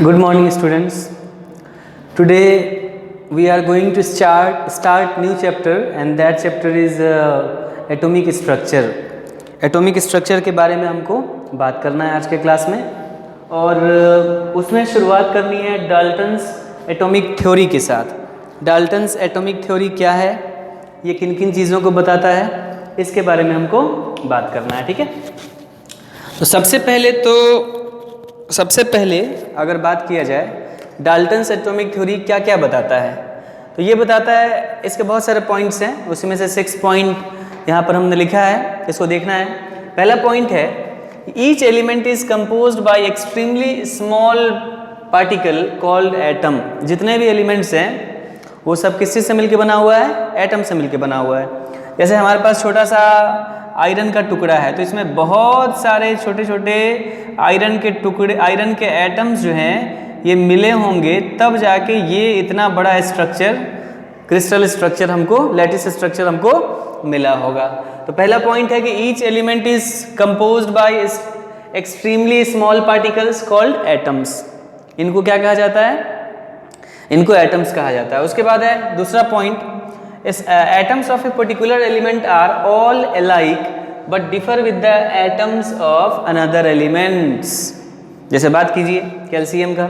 Good morning, students. Today we are going to start new chapter, and that chapter is atomic structure. Atomic structure के बारे में हमको बात करना है आज के क्लास में, और उसमें शुरुआत करनी है डाल्टन्स एटॉमिक थ्योरी के साथ. डाल्टन्स एटॉमिक थ्योरी क्या है, ये किन किन चीज़ों को बताता है, इसके बारे में हमको बात करना है. ठीक है. तो सबसे पहले अगर बात किया जाए डाल्टन्स एटॉमिक थ्योरी क्या क्या बताता है, तो ये बताता है, इसके बहुत सारे पॉइंट्स हैं, उसमें से 6 पॉइंट यहाँ पर हमने लिखा है, इसको देखना है. पहला पॉइंट है, each element is composed bye extremely small particle called atom. जितने भी एलिमेंट्स हैं वो सब किस चीज़ से मिलकर बना हुआ है, एटम से मिलकर बना हुआ है. जैसे हमारे पास छोटा सा आयरन का टुकड़ा है, तो इसमें बहुत सारे छोटे छोटे आयरन के टुकड़े, आयरन के एटम्स जो हैं ये मिले होंगे, तब जाके ये इतना बड़ा स्ट्रक्चर, क्रिस्टल स्ट्रक्चर हमको, लैटिस स्ट्रक्चर हमको मिला होगा. तो पहला पॉइंट है कि each element is composed bye extremely small particles called atoms. इनको क्या कहा जाता है, इनको एटम्स कहा जाता है. उसके बाद है दूसरा point, atoms of a particular element are all alike but differ with the atoms of another elements. जैसे बात कीजिए कैल्शियम का.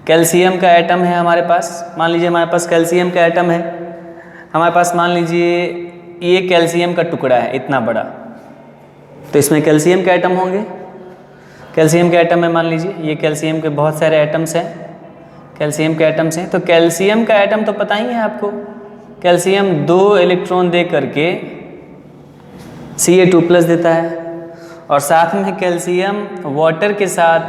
कैल्शियम का एटम है हमारे पास, मान लीजिए हमारे पास कैल्शियम का एटम है, हमारे पास मान लीजिए ये कैल्शियम का टुकड़ा है इतना बड़ा, तो इसमें कैल्शियम के एटम होंगे. कैल्शियम के एटम है, मान लीजिए ये कैल्शियम के बहुत सारे एटम्स हैं, कैल्शियम के एटम्स हैं. तो कैल्शियम का एटम तो पता ही है आपको, कैल्शियम 2 इलेक्ट्रॉन दे करके Ca2+ देता है, और साथ में कैल्शियम वाटर के साथ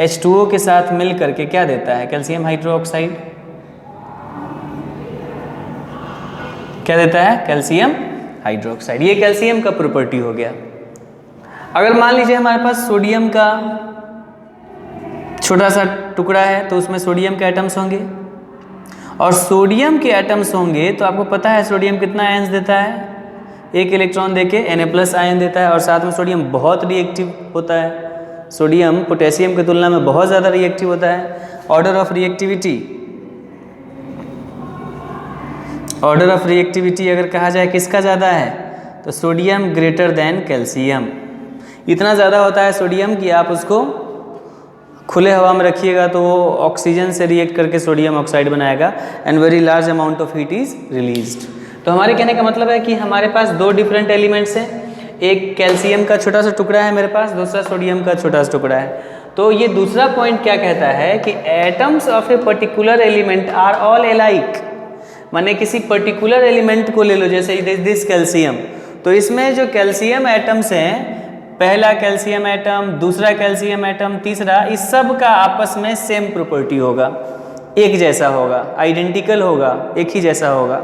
H2O के साथ मिल करके क्या देता है, कैल्शियम हाइड्रोक्साइड. क्या देता है, कैल्शियम हाइड्रोक्साइड. ये कैल्शियम का प्रॉपर्टी हो गया. अगर मान लीजिए हमारे पास सोडियम का छोटा सा टुकड़ा है, तो उसमें सोडियम के एटम्स होंगे, और सोडियम के एटम्स होंगे तो आपको पता है सोडियम कितना आयन्स देता है, 1 इलेक्ट्रॉन देके Na+ आयन देता है, और साथ में सोडियम बहुत रिएक्टिव होता है. सोडियम पोटेशियम की तुलना में बहुत ज़्यादा रिएक्टिव होता है. ऑर्डर ऑफ रिएक्टिविटी अगर कहा जाए किसका ज़्यादा है, तो सोडियम ग्रेटर देन कैल्शियम. इतना ज़्यादा होता है सोडियम कि आप उसको खुले हवा में रखिएगा तो वो ऑक्सीजन से रिएक्ट करके सोडियम ऑक्साइड बनाएगा, and very large amount of heat is released. तो हमारे कहने का मतलब है कि हमारे पास 2 डिफरेंट एलिमेंट्स हैं, एक कैल्शियम का छोटा सा टुकड़ा है मेरे पास, दूसरा सोडियम का छोटा सा टुकड़ा है. तो ये दूसरा पॉइंट क्या कहता है कि atoms of a particular element are all alike. माने किसी पर्टिकुलर एलिमेंट को ले लो, जैसे दिस कैल्शियम, तो इसमें जो कैल्शियम एटम्स हैं, पहला कैल्शियम एटम, दूसरा कैल्शियम एटम, तीसरा, इस सब का आपस में सेम प्रॉपर्टी होगा, एक जैसा होगा, आइडेंटिकल होगा, एक ही जैसा होगा.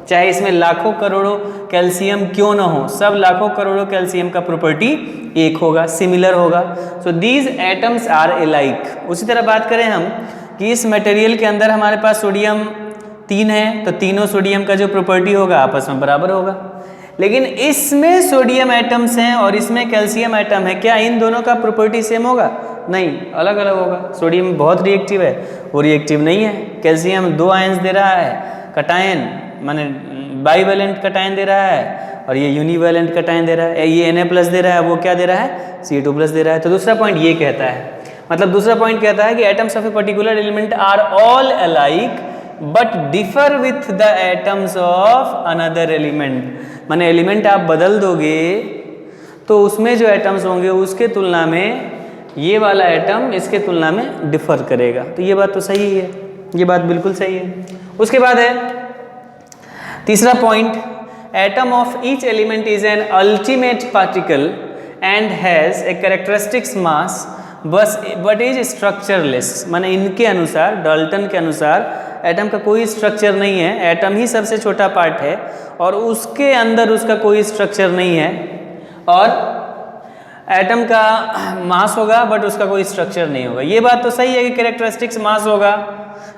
चाहे इसमें लाखों करोड़ों कैल्शियम क्यों ना हो, सब लाखों करोड़ों कैल्शियम का प्रॉपर्टी एक होगा, सिमिलर होगा. So these atoms are alike. उसी तरह बात करें हम कि इस मटेरियल के अंदर हमारे पास सोडियम 3 है, तो तीनों सोडियम का जो प्रॉपर्टी होगा आपस में बराबर होगा. लेकिन इसमें सोडियम एटम्स हैं और इसमें कैल्शियम एटम है, क्या इन दोनों का प्रॉपर्टी सेम होगा? नहीं, अलग अलग होगा. सोडियम बहुत रिएक्टिव है, वो रिएक्टिव नहीं है. कैल्शियम 2 आयन्स दे रहा है, कटायन माने बाईवैलेंट कटायन दे रहा है, और ये यूनिवैलेंट कटायन दे रहा है. ये Na+ दे रहा है, वो क्या दे रहा है, Ca2+ दे रहा है. तो दूसरा पॉइंट ये कहता है, मतलब दूसरा पॉइंट कहता है कि atoms of a particular element are all alike but differ with the atoms of another element. माने एलिमेंट आप बदल दोगे तो उसमें जो एटम्स होंगे उसके तुलना में ये वाला एटम इसके तुलना में डिफर करेगा. तो ये बात तो सही है, ये बात बिल्कुल सही है. उसके बाद है तीसरा point, atom of each element is an ultimate particle and has a characteristics mass but is structureless. माने इनके अनुसार, डाल्टन के अनुसार, एटम का कोई स्ट्रक्चर नहीं है, एटम ही सबसे छोटा पार्ट है और उसके अंदर उसका कोई स्ट्रक्चर नहीं है, और एटम का मास होगा बट उसका कोई स्ट्रक्चर नहीं होगा. ये बात तो सही है कि कैरेक्टरिस्टिक्स मास होगा,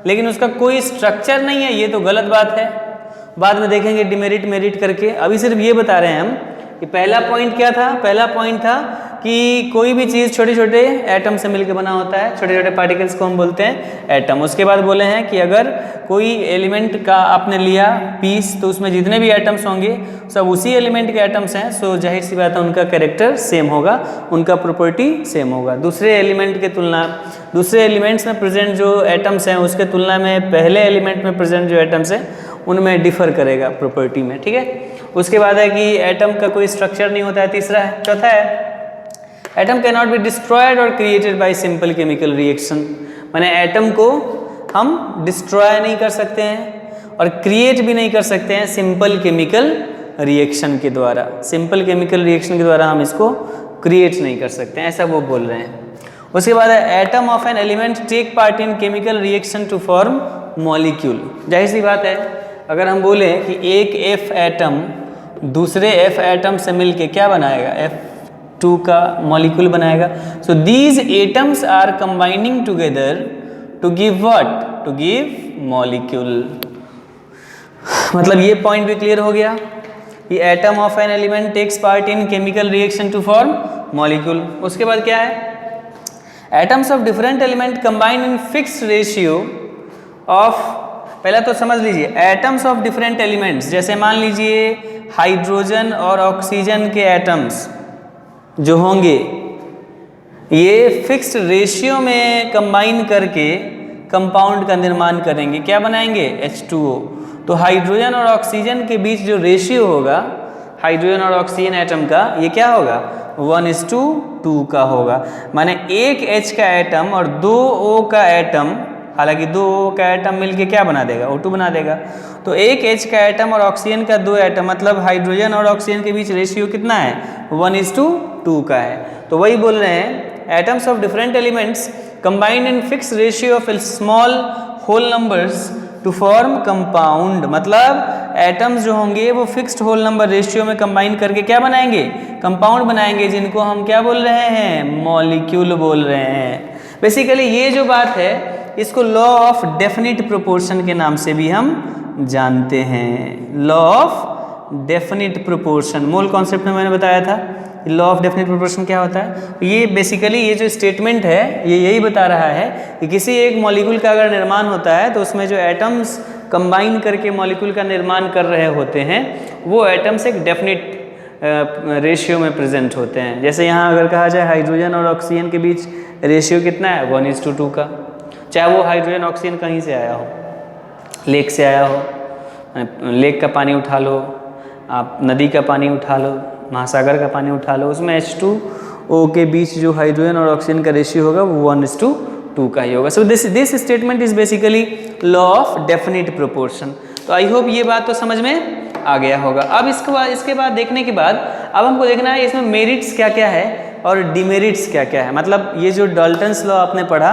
लेकिन उसका कोई स्ट्रक्चर नहीं है, ये तो गलत बात है. बाद में देखेंगे डिमेरिट मेरिट करके. अभी सिर्फ ये बता रहे हैं हम कि पहला पॉइंट क्या था, पहला पॉइंट था कि कोई भी चीज़ छोटे छोटे एटम से मिलकर बना होता है, छोटे छोटे पार्टिकल्स को हम बोलते हैं एटम। उसके बाद बोले हैं कि अगर कोई एलिमेंट का आपने लिया पीस तो उसमें जितने भी एटम्स होंगे सब उसी एलिमेंट के एटम्स हैं, सो जाहिर सी बात है उनका कैरेक्टर सेम होगा, उनका प्रॉपर्टी सेम होगा। दूसरे एलिमेंट के तुलना, दूसरे एलिमेंट्स में प्रेजेंट जो एटम्स हैं उसके तुलना में पहले एलिमेंट में प्रेजेंट जो एटम्स हैं उनमें डिफर करेगा प्रॉपर्टी में, ठीक है। उसके बाद है कि एटम का कोई स्ट्रक्चर नहीं होता है, तीसरा है। चौथा है atom can not be destroyed और created by simple chemical reaction, माने एटम को हम डिस्ट्रॉय नहीं कर सकते हैं और क्रिएट भी नहीं कर सकते हैं सिंपल केमिकल रिएक्शन के द्वारा। सिंपल केमिकल रिएक्शन के द्वारा हम इसको क्रिएट नहीं कर सकते हैं, ऐसा वो बोल रहे हैं। उसके बाद है atom of an element take part in chemical reaction to form molecule. जाहिर सी बात है अगर हम बोले कि एक F एटम दूसरे F एटम से मिलके क्या बनाएगा, F2 का मॉलिक्यूल बनाएगा। So these atoms are combining together to give what, to give molecule. मतलब ये पॉइंट भी क्लियर हो गया कि atom of an element takes part in chemical reaction to form molecule. उसके बाद क्या है, atoms of different element combine in fixed ratio of, पहला तो समझ लीजिए एटम्स ऑफ डिफरेंट एलिमेंट्स, जैसे मान लीजिए हाइड्रोजन और ऑक्सीजन के एटम्स जो होंगे ये फिक्स्ड रेशियो में कंबाइन करके कंपाउंड का निर्माण करेंगे, क्या बनाएंगे, H2O। तो हाइड्रोजन और ऑक्सीजन के बीच जो रेशियो होगा हाइड्रोजन और ऑक्सीजन एटम का, ये क्या होगा, 1:2 का होगा। माने एक H का एटम और 2 O का एटम, हालांकि 2 O का एटम मिलके क्या बना देगा, O2 बना देगा। तो एक H का एटम और ऑक्सीजन का 2 एटम, मतलब हाइड्रोजन और ऑक्सीजन के बीच रेशियो कितना है, 1:2 का है। तो वही बोल रहे हैं atoms of different elements combined in fix ratio of small whole numbers to form compound. मतलब एटम्स जो होंगे वो फिक्स्ड होल नंबर रेशियो में कंबाइन करके क्या बनाएंगे, कंपाउंड बनाएंगे, जिनको हम क्या बोल रहे हैं, मॉलिक्यूल बोल रहे हैं। बेसिकली ये जो बात है इसको लॉ ऑफ डेफिनिट प्रोपोर्शन के नाम से भी हम जानते हैं। लॉ ऑफ डेफिनिट प्रोपोर्शन, मूल कॉन्सेप्ट में मैंने बताया था लॉ ऑफ डेफिनिट प्रोपोर्शन क्या होता है। ये बेसिकली ये जो स्टेटमेंट है ये यही बता रहा है कि किसी एक मॉलिक्यूल का अगर निर्माण होता है तो उसमें जो एटम्स कंबाइन करके मॉलिक्यूल का निर्माण कर रहे होते हैं वो एटम्स एक डेफिनिट रेशियो में प्रेजेंट होते हैं। जैसे यहाँ अगर कहा जाए हाइड्रोजन और ऑक्सीजन के बीच रेशियो कितना है, 1:2 का। चाहे वो हाइड्रोजन ऑक्सीजन कहीं से आया हो, लेक से आया हो, लेक का पानी उठा लो, आप नदी का पानी उठा लो, महासागर का पानी उठा लो, उसमें H2O के बीच जो हाइड्रोजन और ऑक्सीजन का रेशियो होगा वो 1:2 का ही होगा। So this statement is basically law of definite proportion. तो आई होप ये बात तो समझ में आ गया होगा। अब इसके बाद देखने के बाद अब हमको देखना है इसमें मेरिट्स क्या क्या है और डिमेरिट्स क्या क्या है। मतलब ये जो डाल्टन्स लॉ आपने पढ़ा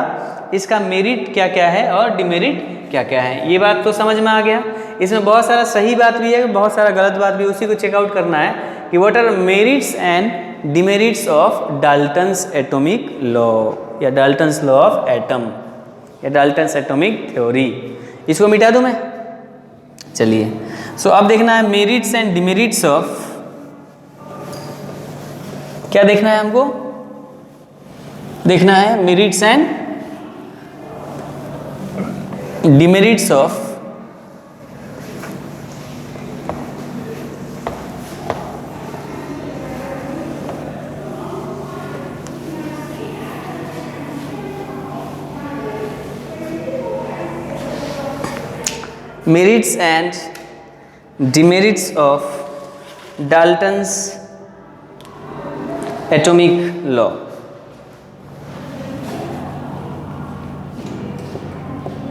इसका मेरिट क्या क्या है और डिमेरिट क्या क्या है, ये बात तो समझ में आ गया। इसमें बहुत सारा सही बात भी है, बहुत सारा गलत बात भी, उसी को चेकआउट करना है कि what are merits and demerits of Dalton's atomic law या डाल्टन्स लॉ ऑफ एटम या डाल्टन्स एटॉमिक थ्योरी। इसको मिटा दूं मैं, चलिए। सो अब देखना है मेरिट्स एंड डिमेरिट्स ऑफ, क्या देखना है हमको, देखना है merits and demerits of merits and demerits of Dalton's atomic law.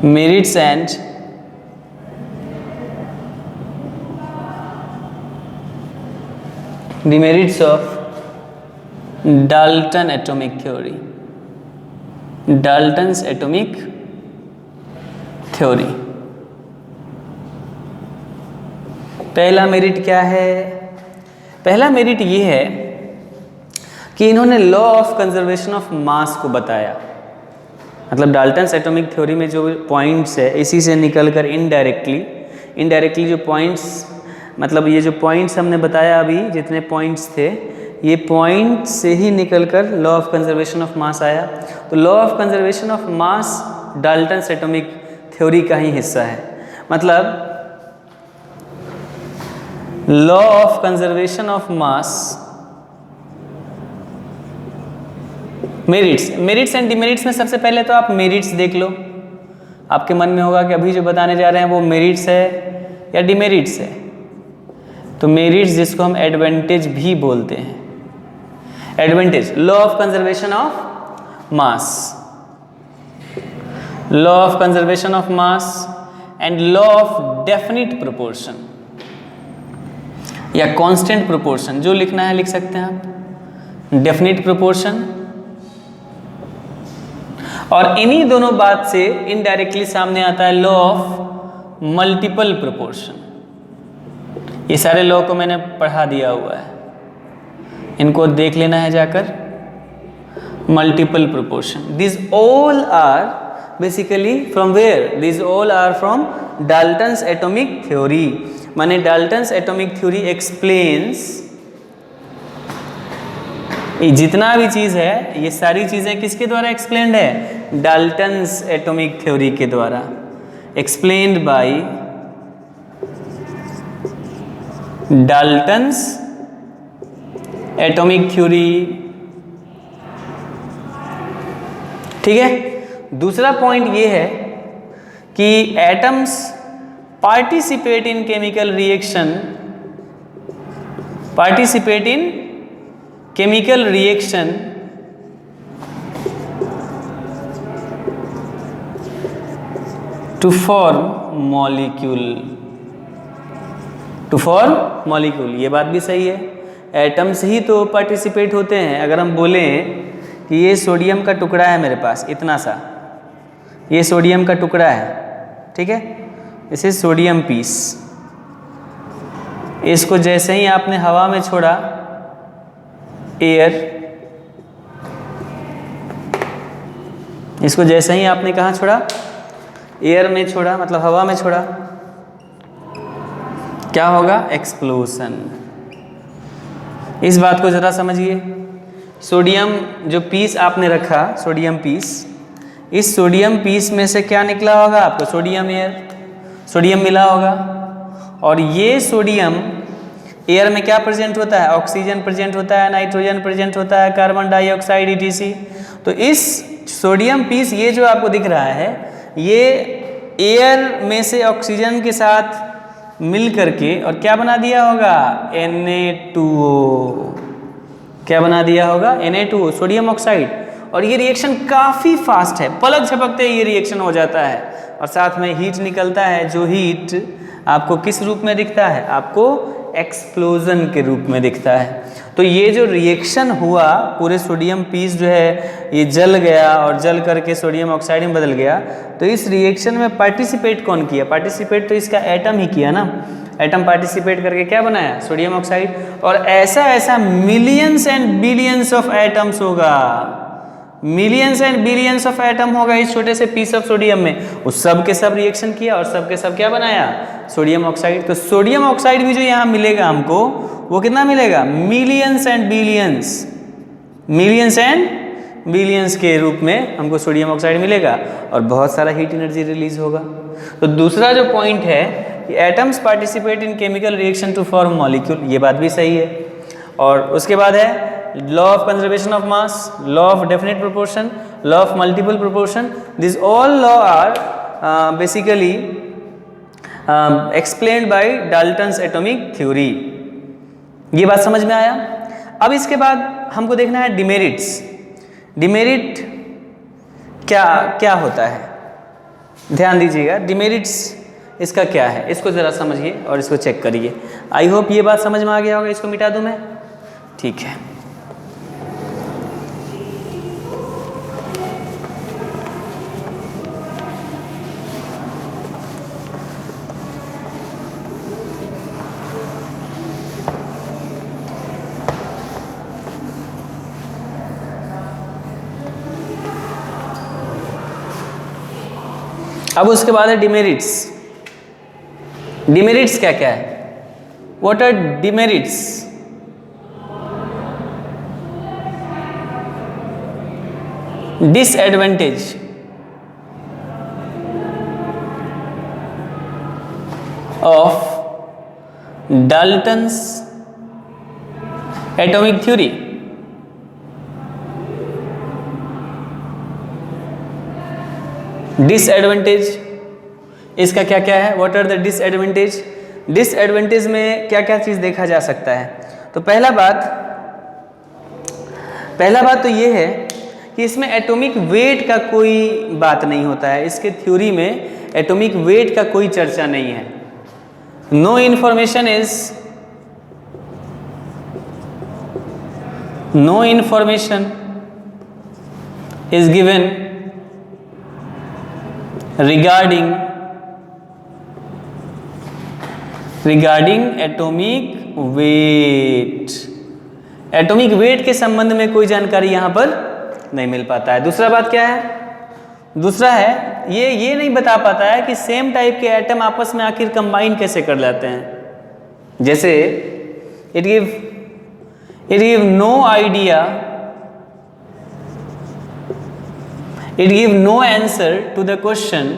Merits and demerits of Dalton atomic theory. Dalton's atomic theory. पहला मेरिट क्या है, पहला मेरिट ये है कि इन्होंने लॉ ऑफ कंजर्वेशन ऑफ मास को बताया। मतलब डाल्टन्स एटॉमिक थ्योरी में जो पॉइंट्स है इसी से निकलकर इनडायरेक्टली जो पॉइंट्स, मतलब ये जो पॉइंट्स हमने बताया अभी जितने पॉइंट्स थे ये पॉइंट से ही निकलकर लॉ ऑफ कंजर्वेशन ऑफ मास आया। तो law of conservation of mass Dalton's atomic theory का ही हिस्सा है। मतलब law of conservation of mass, merits and demerits में सबसे पहले तो आप मेरिट्स देख लो। आपके मन में होगा कि अभी जो बताने जा रहे हैं वो मेरिट्स है या डिमेरिट्स है। तो मेरिट्स जिसको हम एडवांटेज भी बोलते हैं, advantage, law of conservation of mass, law of conservation of mass and law of definite proportion या कांस्टेंट प्रोपोर्शन, जो लिखना है लिख सकते हैं आप, डेफिनिट प्रोपोर्शन। और इन्हीं दोनों बात से इनडायरेक्टली सामने आता है लॉ ऑफ मल्टीपल प्रोपोर्शन। ये सारे लॉ को मैंने पढ़ा दिया हुआ है, इनको देख लेना है जाकर। Multiple proportion, this all are basically from where, this all are from Dalton's atomic theory. माने डाल्टन्स एटॉमिक थ्योरी एक्सप्लेन्स, ये जितना भी चीज है ये सारी चीजें किसके द्वारा एक्सप्लेन्ड है? डाल्टन्स एटॉमिक थ्योरी के द्वारा, explained by Dalton's atomic theory. ठीक है। दूसरा पॉइंट ये है कि atoms participate in chemical reaction, participate in chemical reaction to form molecule, to form molecule. ये बात भी सही है, एटम्स ही तो पार्टिसिपेट होते हैं। अगर हम बोलें कि ये सोडियम का टुकड़ा है मेरे पास, इतना सा, ये सोडियम का टुकड़ा है, ठीक है, इसे सोडियम पीस, इसको जैसे ही आपने हवा में छोड़ा, एयर, इसको जैसे ही आपने कहाँ छोड़ा? एयर में छोड़ा, मतलब हवा में छोड़ा, क्या होगा? एक्सप्लोजन। इस बात को जरा समझिए। सोडियम जो पीस आपने रखा, सोडियम पीस, इस सोडियम पीस में से क्या निकला होगा आपको? सोडियम एयर, सोडियम मिला होगा। और ये सोडियम एयर में क्या प्रेजेंट होता है? ऑक्सीजन प्रेजेंट होता है, नाइट्रोजन प्रेजेंट होता है, कार्बन डाइऑक्साइड etc। तो इस सोडियम पीस, ये जो आपको दिख रहा है, ये एयर में से ऑक्सीजन के साथ मिल करके और क्या बना दिया होगा? Na2O। क्या बना दिया होगा? Na2O, sodium oxide. और ये रिएक्शन काफ़ी फास्ट है, पलक झपकते ये रिएक्शन हो जाता है और साथ में हीट निकलता है, जो हीट आपको किस रूप में दिखता है? आपको एक्सप्लोजन के रूप में दिखता है। तो ये जो रिएक्शन हुआ, पूरे सोडियम पीस जो है ये जल गया और जल करके सोडियम ऑक्साइड में बदल गया। तो इस रिएक्शन में पार्टिसिपेट कौन किया? पार्टिसिपेट तो इसका एटम ही किया ना। एटम पार्टिसिपेट करके क्या बनाया? Sodium oxide. और ऐसा ऐसा millions and billions of atoms होगा, millions and billions of atom होगा इस छोटे से पीस ऑफ सोडियम में। उस सब के सब रिएक्शन किया और सब के सब क्या बनाया? Sodium oxide. तो सोडियम ऑक्साइड भी जो यहाँ मिलेगा हमको, वो कितना मिलेगा? Millions and billions, millions and billions के रूप में हमको सोडियम ऑक्साइड मिलेगा और बहुत सारा हीट एनर्जी रिलीज होगा। तो दूसरा जो पॉइंट है कि atoms participate in chemical reaction to form molecule, ये बात भी सही है। और उसके बाद है law of conservation of mass, law of definite proportion, law of multiple proportion. This all law are basically explained by Dalton's atomic theory. ये बात समझ में आया। अब इसके बाद हमको देखना है डिमेरिट्स। डिमेरिट क्या क्या होता है? ध्यान दीजिएगा, डिमेरिट्स इसका क्या है, इसको ज़रा समझिए और इसको चेक करिए। आई होप ये बात समझ में आ गया होगा। इसको मिटा दूं मैं? ठीक है। अब उसके बाद है डिमेरिट्स। डिमेरिट्स क्या क्या है? What are demerits? Disadvantage of Dalton's atomic theory. Disadvantage इसका क्या क्या है? What are the disadvantage? Disadvantage में क्या क्या चीज़ देखा जा सकता है? तो पहला बात तो ये है कि इसमें एटॉमिक वेट का कोई बात नहीं होता है। इसके थ्योरी में एटॉमिक वेट का कोई चर्चा नहीं है। No information is given regarding atomic weight. Atomic weight के संबंध में कोई जानकारी यहां पर नहीं मिल पाता है। दूसरा बात क्या है? दूसरा है ये नहीं बता पाता है कि सेम टाइप के एटम आपस में आखिर कंबाइन कैसे कर लेते हैं। जैसे it give no idea, it give no answer to the question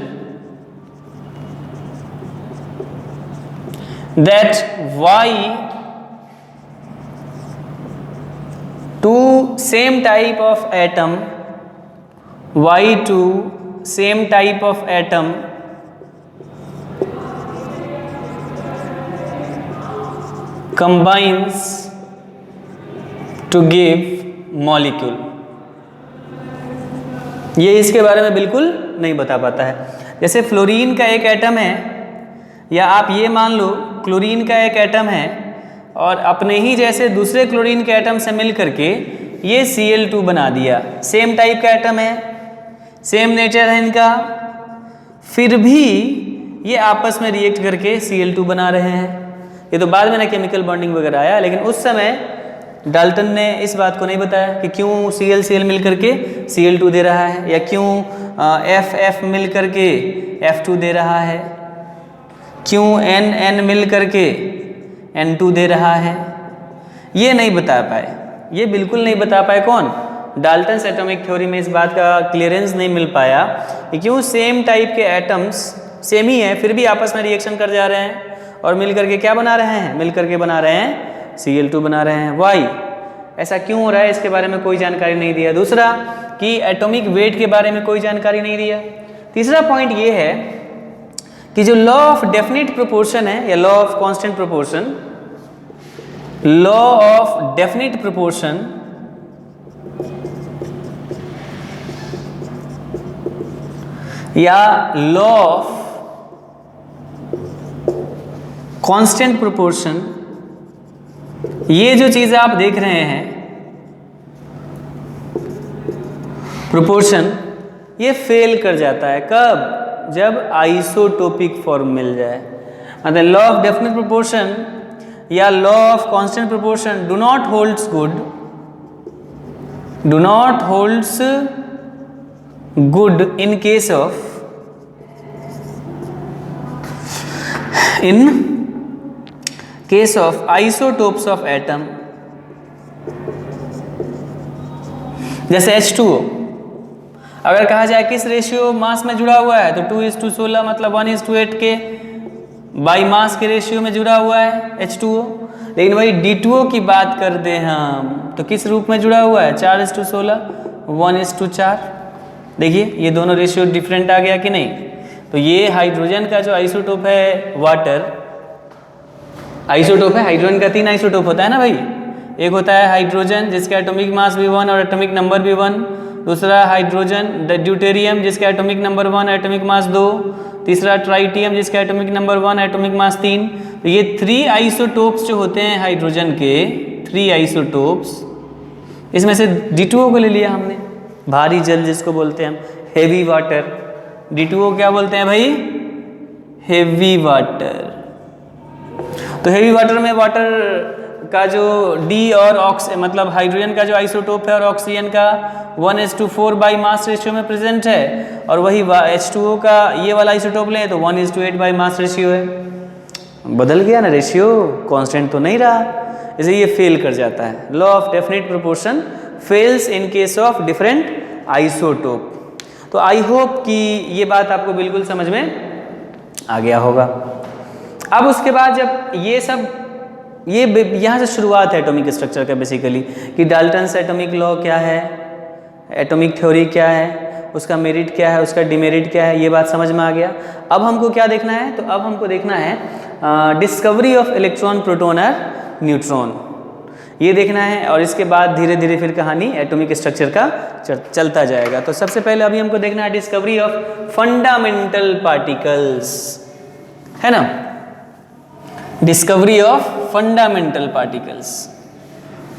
that why two same type of atom combines to give molecule। ये इसके बारे में बिल्कुल नहीं बता पाता है। जैसे फ्लोरीन का एक एटम है, या आप ये मान लो क्लोरीन का एक एटम है, और अपने ही जैसे दूसरे क्लोरीन के एटम से मिल करके ये Cl2 बना दिया। सेम टाइप का एटम है, सेम नेचर है इनका, फिर भी ये आपस में रिएक्ट करके Cl2 बना रहे हैं। ये तो बाद में ना केमिकल बॉन्डिंग वगैरह आया, लेकिन उस समय डाल्टन ने इस बात को नहीं बताया कि क्यों Cl मिल करके Cl2 दे रहा है, या क्यों F मिल करके F2 दे रहा है, क्यों N मिल करके N2 दे रहा है। ये नहीं बता पाए, ये बिल्कुल नहीं बता पाए। कौन? डाल्टन्स एटॉमिक थ्योरी में इस बात का क्लियरेंस नहीं मिल पाया कि क्यों सेम टाइप के एटम्स सेम ही है, फिर भी आपस में रिएक्शन कर जा रहे हैं और मिल करके क्या बना रहे हैं? मिल करके बना रहे हैं Cl2 बना रहे हैं। वाई? ऐसा क्यों हो रहा है, इसके बारे में कोई जानकारी नहीं दिया। दूसरा कि एटॉमिक वेट के बारे में कोई जानकारी नहीं दिया। तीसरा पॉइंट ये है कि जो लॉ ऑफ डेफिनेट प्रोपोर्शन है, या law of constant proportion, law of definite proportion या लॉ ऑफ कांस्टेंट प्रोपोर्शन, ये जो चीज़ आप देख रहे हैं प्रोपोर्शन, ये फेल कर जाता है। कब? जब आइसोटोपिक फॉर्म मिल जाए। मतलब लॉ ऑफ डेफिनेट प्रोपोर्शन या law of constant proportion do not holds good in case of case of isotopes of atom, जैसे H2O। अगर कहा जाए किस रेशियो मास में जुड़ा हुआ है, तो 2:16 मतलब 1:8 के बाई मास के रेशियो में जुड़ा हुआ है H2O। लेकिन वही D2O की बात कर दें हम, तो किस रूप में जुड़ा हुआ है? 4:16 1:4। देखिए ये दोनों रेशियो डिफरेंट आ गया कि नहीं? तो ये हाइड्रोजन का जो आइसोटोप है वाटर, आइसोटोप है, हाइड्रोजन का 3 आइसोटोप होता है ना भाई। एक होता है हाइड्रोजन जिसका एटॉमिक मास भी 1 और एटॉमिक नंबर भी 1, दूसरा हाइड्रोजन ड्यूटेरियम जिसका एटॉमिक नंबर 1 एटॉमिक मास 2, तीसरा ट्राइटियम जिसका एटॉमिक नंबर 1 एटॉमिक मास 3। तो ये 3 आइसोटोप्स जो होते हैं हाइड्रोजन के, 3 आइसोटोप्स, इसमें से D2O को ले लिया हमने, भारी जल जिसको बोलते हैं हम, हेवी वाटर। D2O क्या बोलते हैं भाई? Heavy water. तो हेवी वाटर में वाटर का जो D और मतलब हाइड्रोजन का जो आइसोटोप है और ऑक्सीजन का 1:4 बाई मास रेशियो में प्रेजेंट है, और वही H2O का ये वाला आइसोटोप लें तो 1:8 बाई मास रेशियो है। बदल गया ना रेशियो, कांस्टेंट तो नहीं रहा, इसलिए ये फेल कर जाता है। Law of definite proportion fails in case of different isotope. तो आई होप कि ये बात आपको बिल्कुल समझ में आ गया होगा। अब उसके बाद जब ये सब ये यहाँ से शुरुआत है एटॉमिक स्ट्रक्चर का बेसिकली, कि डाल्टन्स एटॉमिक लॉ क्या है, एटॉमिक थ्योरी क्या है, उसका मेरिट क्या है, उसका डिमेरिट क्या है, ये बात समझ में आ गया। अब हमको क्या देखना है, तो अब हमको देखना है डिस्कवरी ऑफ इलेक्ट्रॉन, प्रोटॉन और न्यूट्रॉन, ये देखना है। और इसके बाद धीरे धीरे फिर कहानी एटॉमिक स्ट्रक्चर का चलता जाएगा। तो सबसे पहले अभी हमको देखना है डिस्कवरी ऑफ फंडामेंटल पार्टिकल्स, है ना, discovery of fundamental particles,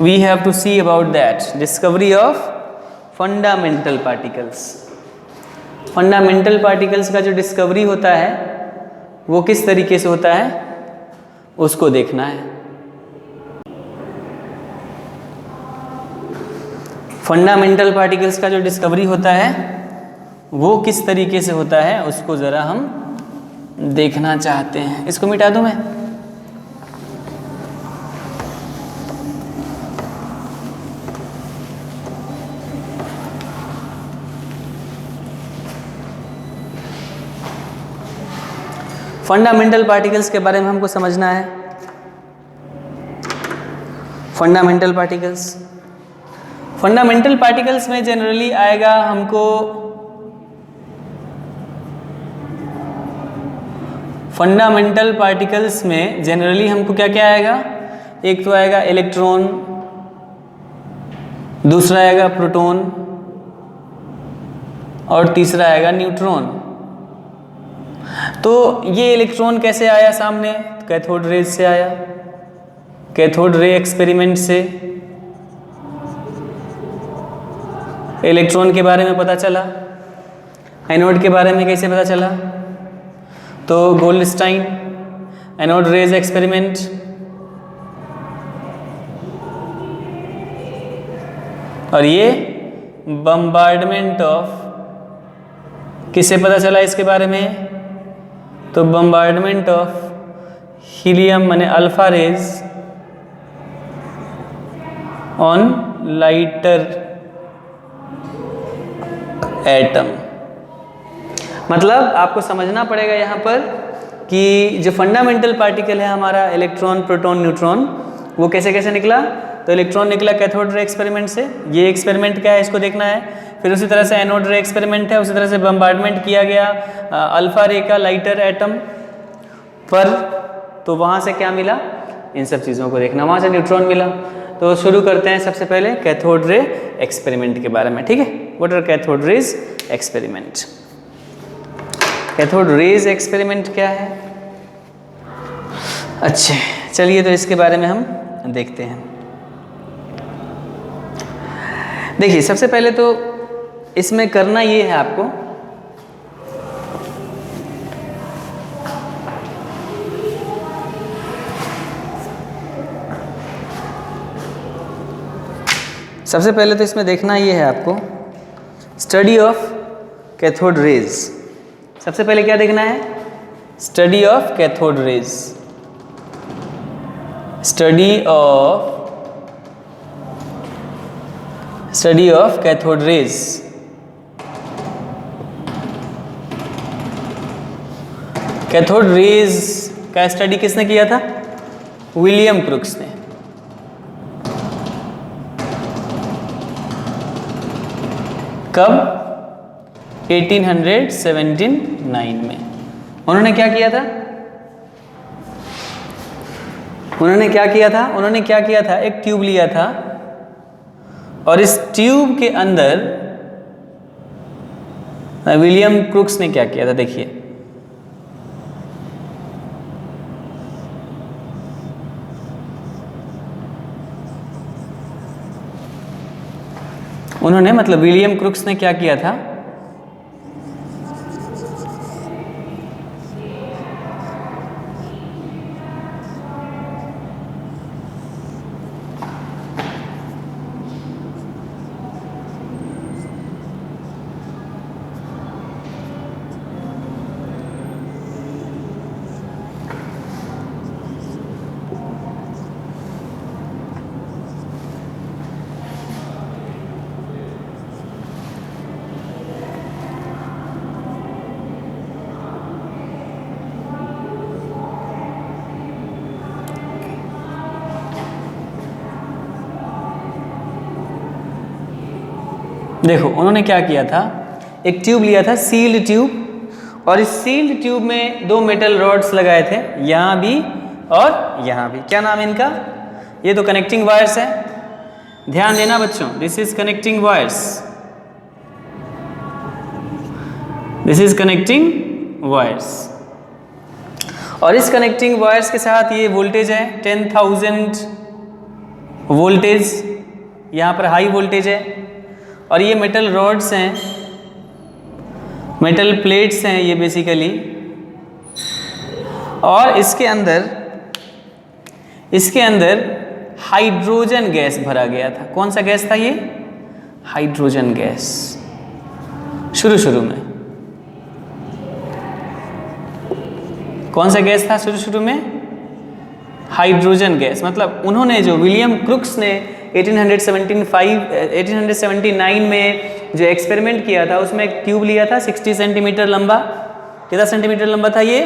we have to see about that, discovery of fundamental particles. Fundamental particles का जो डिस्कवरी होता है वो किस तरीके से होता है उसको देखना है। फंडामेंटल पार्टिकल्स का जो डिस्कवरी होता है वो किस तरीके से होता है उसको ज़रा हम देखना चाहते हैं। इसको मिटा दूं मैं, फंडामेंटल पार्टिकल्स के बारे में हमको समझना है। फंडामेंटल पार्टिकल्स, फंडामेंटल पार्टिकल्स में जनरली आएगा हमको फंडामेंटल पार्टिकल्स में जनरली हमको क्या क्या आएगा, एक तो आएगा इलेक्ट्रॉन, दूसरा आएगा प्रोटॉन और तीसरा आएगा न्यूट्रॉन। तो ये इलेक्ट्रॉन कैसे आया सामने, कैथोड रेज से आया, कैथोड रे एक्सपेरिमेंट से इलेक्ट्रॉन के बारे में पता चला। एनोड के बारे में कैसे पता चला, तो गोल्डस्टाइन एनोड रेज एक्सपेरिमेंट, और ये बम्बार्डमेंट ऑफ, किससे पता चला इसके बारे में, तो बम्बार्डमेंट ऑफ हीलियम माने alpha rays on lighter atom. मतलब आपको समझना पड़ेगा यहाँ पर कि जो फंडामेंटल पार्टिकल है हमारा इलेक्ट्रॉन, प्रोटॉन, न्यूट्रॉन, वो कैसे कैसे निकला। तो इलेक्ट्रॉन निकला कैथोड रे एक्सपेरिमेंट से, ये एक्सपेरिमेंट क्या है इसको देखना है। फिर उसी तरह से एनोड रे एक्सपेरिमेंट है, उसी तरह से बम्बार्डमेंट किया गया अल्फा रे का लाइटर एटम पर, तो वहाँ से क्या मिला, इन सब चीज़ों को देखना, वहाँ से न्यूट्रॉन मिला। तो शुरू करते हैं सबसे पहले कैथोड रे एक्सपेरिमेंट के बारे में, ठीक है। What are cathode rays experiment, cathode rays experiment क्या है। अच्छा चलिए, तो इसके बारे में हम देखते हैं। देखिए सबसे पहले तो इसमें करना ये है आपको, सबसे पहले तो इसमें देखना ये है आपको स्टडी ऑफ कैथोड रेज। सबसे पहले क्या देखना है, study of cathode raise, study of cathode raise. Cathode raise का स्टडी किसने किया था, विलियम क्रुक्स ने। कब, 1879 में। उन्होंने क्या किया था, उन्होंने क्या किया था, एक ट्यूब लिया था और इस ट्यूब के अंदर विलियम क्रुक्स ने क्या किया था, देखिए उन्होंने, मतलब विलियम क्रुक्स ने क्या किया था, देखो उन्होंने क्या किया था, एक ट्यूब लिया था सील्ड ट्यूब, और इस सील्ड ट्यूब में दो मेटल रॉड्स लगाए थे, यहाँ भी और यहाँ भी। क्या नाम है इनका? ये तो कनेक्टिंग वायर्स है, ध्यान देना बच्चों, this is connecting wires, this is connecting wires. और इस कनेक्टिंग वायर्स के साथ ये वोल्टेज है 10,000 वोल्टेज, यहाँ पर हाई वोल्टेज है। और ये मेटल रॉड्स हैं, मेटल प्लेट्स हैं ये बेसिकली, और इसके अंदर हाइड्रोजन गैस भरा गया था। कौन सा गैस था ये? Hydrogen gas. शुरू में कौन सा गैस था? शुरू में हाइड्रोजन गैस। मतलब उन्होंने जो विलियम क्रुक्स ने 1879 में जो एक्सपेरिमेंट किया था, उसमें एक ट्यूब लिया था 60 सेंटीमीटर लंबा। कितना सेंटीमीटर लंबा था ये?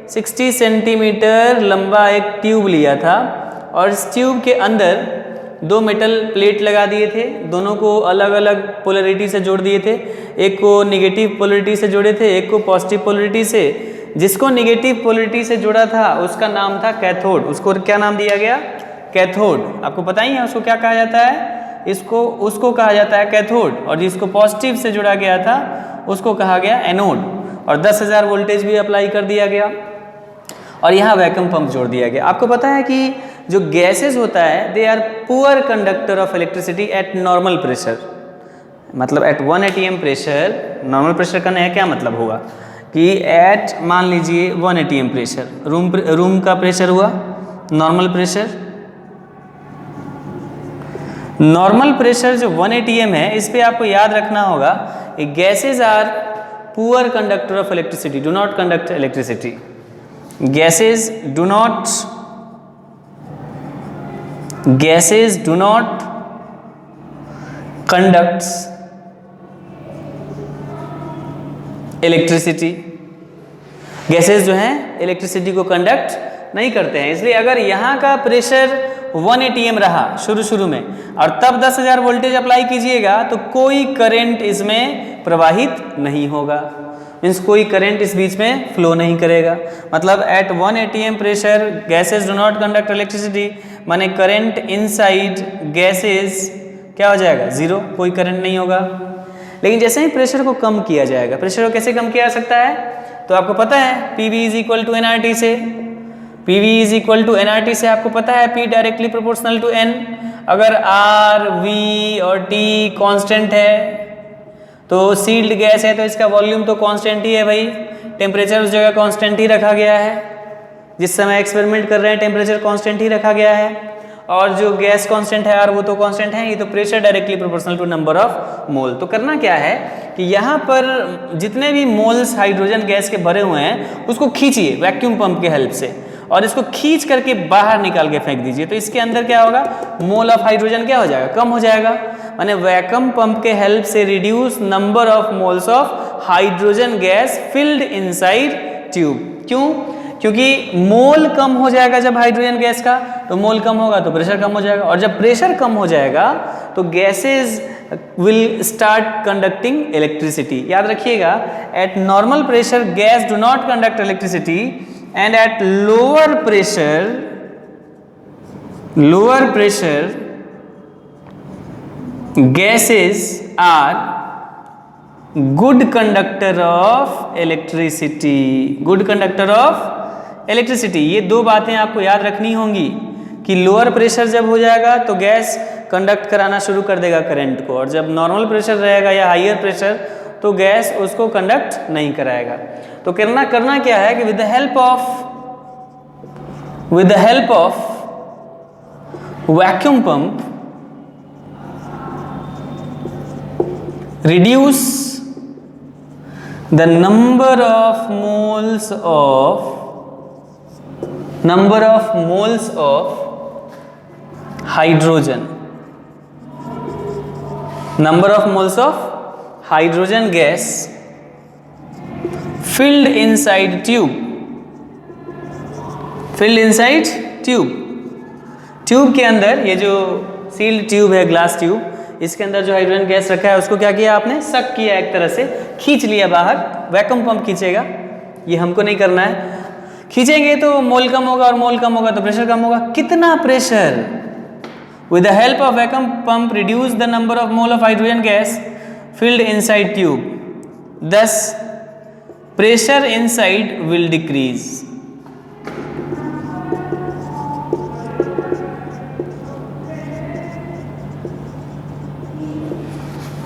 60 सेंटीमीटर लंबा एक ट्यूब लिया था, और इस ट्यूब के अंदर दो मेटल प्लेट लगा दिए थे, दोनों को अलग अलग पोलरिटी से जोड़ दिए थे। एक को निगेटिव पोलरिटी से जोड़े थे, एक को पॉजिटिव पोलरिटी से। जिसको निगेटिव पोलरिटी से जोड़ा था उसका नाम था कैथोड। उसको क्या नाम दिया गया? कैथोड। आपको पता ही है उसको क्या कहा जाता है? उसको कहा जाता है कैथोड। और जिसको पॉजिटिव से जुड़ा गया था उसको कहा गया एनोड। और 10,000 वोल्टेज भी अप्लाई कर दिया गया, और यहाँ वैक्यूम पंप जोड़ दिया गया। आपको पता है कि जो गैसेज होता है, they are poor conductor of electricity at normal pressure. मतलब at 1 atm pressure, normal pressure का नया क्या मतलब होगा कि एट, मान लीजिए 1 atm प्रेशर, रूम का प्रेशर हुआ नॉर्मल प्रेशर। नॉर्मल प्रेशर जो 1 atm है, इस पे आपको याद रखना होगा gases are poor conductor of electricity, do not conduct electricity. Gases do not conducts electricity. Gases जो हैं इलेक्ट्रिसिटी को कंडक्ट नहीं करते हैं। इसलिए अगर यहाँ का प्रेशर 1 atm रहा शुरू में, और तब 10,000 वोल्टेज अप्लाई कीजिएगा, तो कोई करंट इसमें प्रवाहित नहीं होगा। मीन्स कोई करंट इस बीच में फ्लो नहीं करेगा। मतलब at 1 atm pressure gases do not conduct electricity, माने करंट इनसाइड गैसेज क्या हो जाएगा? जीरो, कोई करंट नहीं होगा। लेकिन जैसे ही प्रेशर को कम किया जाएगा, प्रेशर को कैसे कम किया जा सकता है? तो आपको पता है PV is equal to nRT से। PV is equal to nRT से आपको पता है P directly proportional to N। अगर R, V और T कांस्टेंट है, तो सील्ड गैस है तो इसका वॉल्यूम तो कांस्टेंट ही है भाई। टेम्परेचर उस जगह कांस्टेंट ही रखा गया है, जिस समय एक्सपेरिमेंट कर रहे हैं टेम्परेचर कांस्टेंट ही रखा गया है। और जो गैस कांस्टेंट है R, वो तो कांस्टेंट है। ये तो pressure directly proportional to number of mole. तो करना क्या है कि यहाँ पर जितने भी मोल्स हाइड्रोजन गैस के भरे हुए हैं उसको खींचिए वैक्यूम पंप के हेल्प से, और इसको खींच करके बाहर निकाल के फेंक दीजिए। तो इसके अंदर क्या होगा? मोल ऑफ हाइड्रोजन क्या हो जाएगा? कम हो जाएगा। माने वैक्यूम पंप के हेल्प से reduce number of moles of hydrogen gas filled inside tube. क्यों? क्योंकि मोल कम हो जाएगा जब हाइड्रोजन गैस का, तो मोल कम होगा तो प्रेशर कम हो जाएगा, और जब प्रेशर कम हो जाएगा तो gases will start conducting electricity. याद रखिएगा, eight normal pressure gas do not conduct electricity, and at lower pressure gases are good conductor of electricity। good conductor of electricity, ये दो बातें आपको याद रखनी होंगी कि लोअर प्रेशर जब हो जाएगा तो गैस कंडक्ट कराना शुरू कर देगा करंट को, और जब नॉर्मल प्रेशर रहेगा या हायर प्रेशर तो गैस उसको कंडक्ट नहीं कराएगा। तो करना क्या है कि with the help of vacuum pump reduce the number of moles of hydrogen, number of moles of hydrogen gas filled inside tube, tube के अंदर। ये जो सील्ड ट्यूब है, ग्लास ट्यूब, इसके अंदर जो हाइड्रोजन गैस रखा है उसको क्या किया आपने, सक किया, एक तरह से खींच लिया बाहर। वैक्यूम पंप खींचेगा, ये हमको नहीं करना है। खींचेंगे तो मोल कम होगा, और मोल कम होगा तो प्रेशर कम होगा। कितना pressure? With the help of vacuum pump reduce the number of mole of hydrogen gas filled inside tube, thus pressure inside will decrease.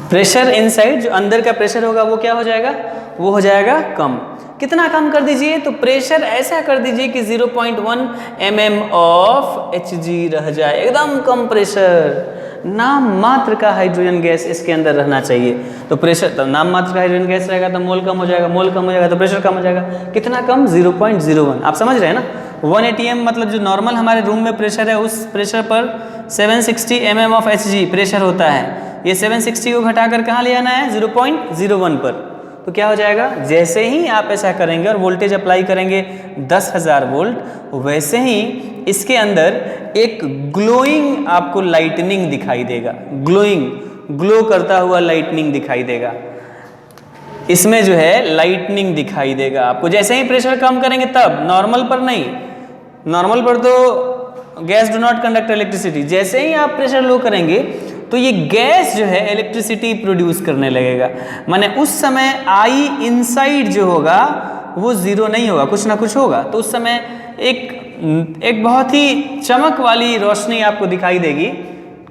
Pressure inside, जो अंदर का प्रेशर होगा वो क्या हो जाएगा, वो हो जाएगा कम। कितना कम कर दीजिए, तो प्रेशर ऐसा कर दीजिए कि 0.1 mm ऑफ Hg रह जाए, एकदम कम प्रेशर। नाम मात्र का हाइड्रोजन गैस इसके अंदर रहना चाहिए। तो प्रेशर, तो नाम मात्र का हाइड्रोजन गैस रहेगा तो मोल कम हो जाएगा, मोल कम हो जाएगा तो प्रेशर कम हो जाएगा। कितना कम? 0.01। आप समझ रहे हैं ना। 1 atm मतलब जो नॉर्मल हमारे रूम में प्रेशर है, उस प्रेशर पर 760 mm ऑफ Hg प्रेशर होता है। ये 760 को घटाकर कहाँ ले आना है? 0.01 पर। तो क्या हो जाएगा, जैसे ही आप ऐसा करेंगे और वोल्टेज अप्लाई करेंगे 10,000 वोल्ट, वैसे ही इसके अंदर एक ग्लोइंग आपको लाइटनिंग दिखाई देगा। ग्लोइंग, ग्लो करता हुआ लाइटनिंग दिखाई देगा। इसमें जो है लाइटनिंग दिखाई देगा आपको। जैसे ही प्रेशर कम करेंगे तब, नॉर्मल पर नहीं। नॉर्मल पर तो gas do not conduct electricity. जैसे ही आप प्रेशर लो करेंगे तो ये गैस जो है इलेक्ट्रिसिटी प्रोड्यूस करने लगेगा। माने उस समय आई इनसाइड जो होगा वो जीरो नहीं होगा, कुछ ना कुछ होगा। तो उस समय एक बहुत ही चमक वाली रोशनी आपको दिखाई देगी,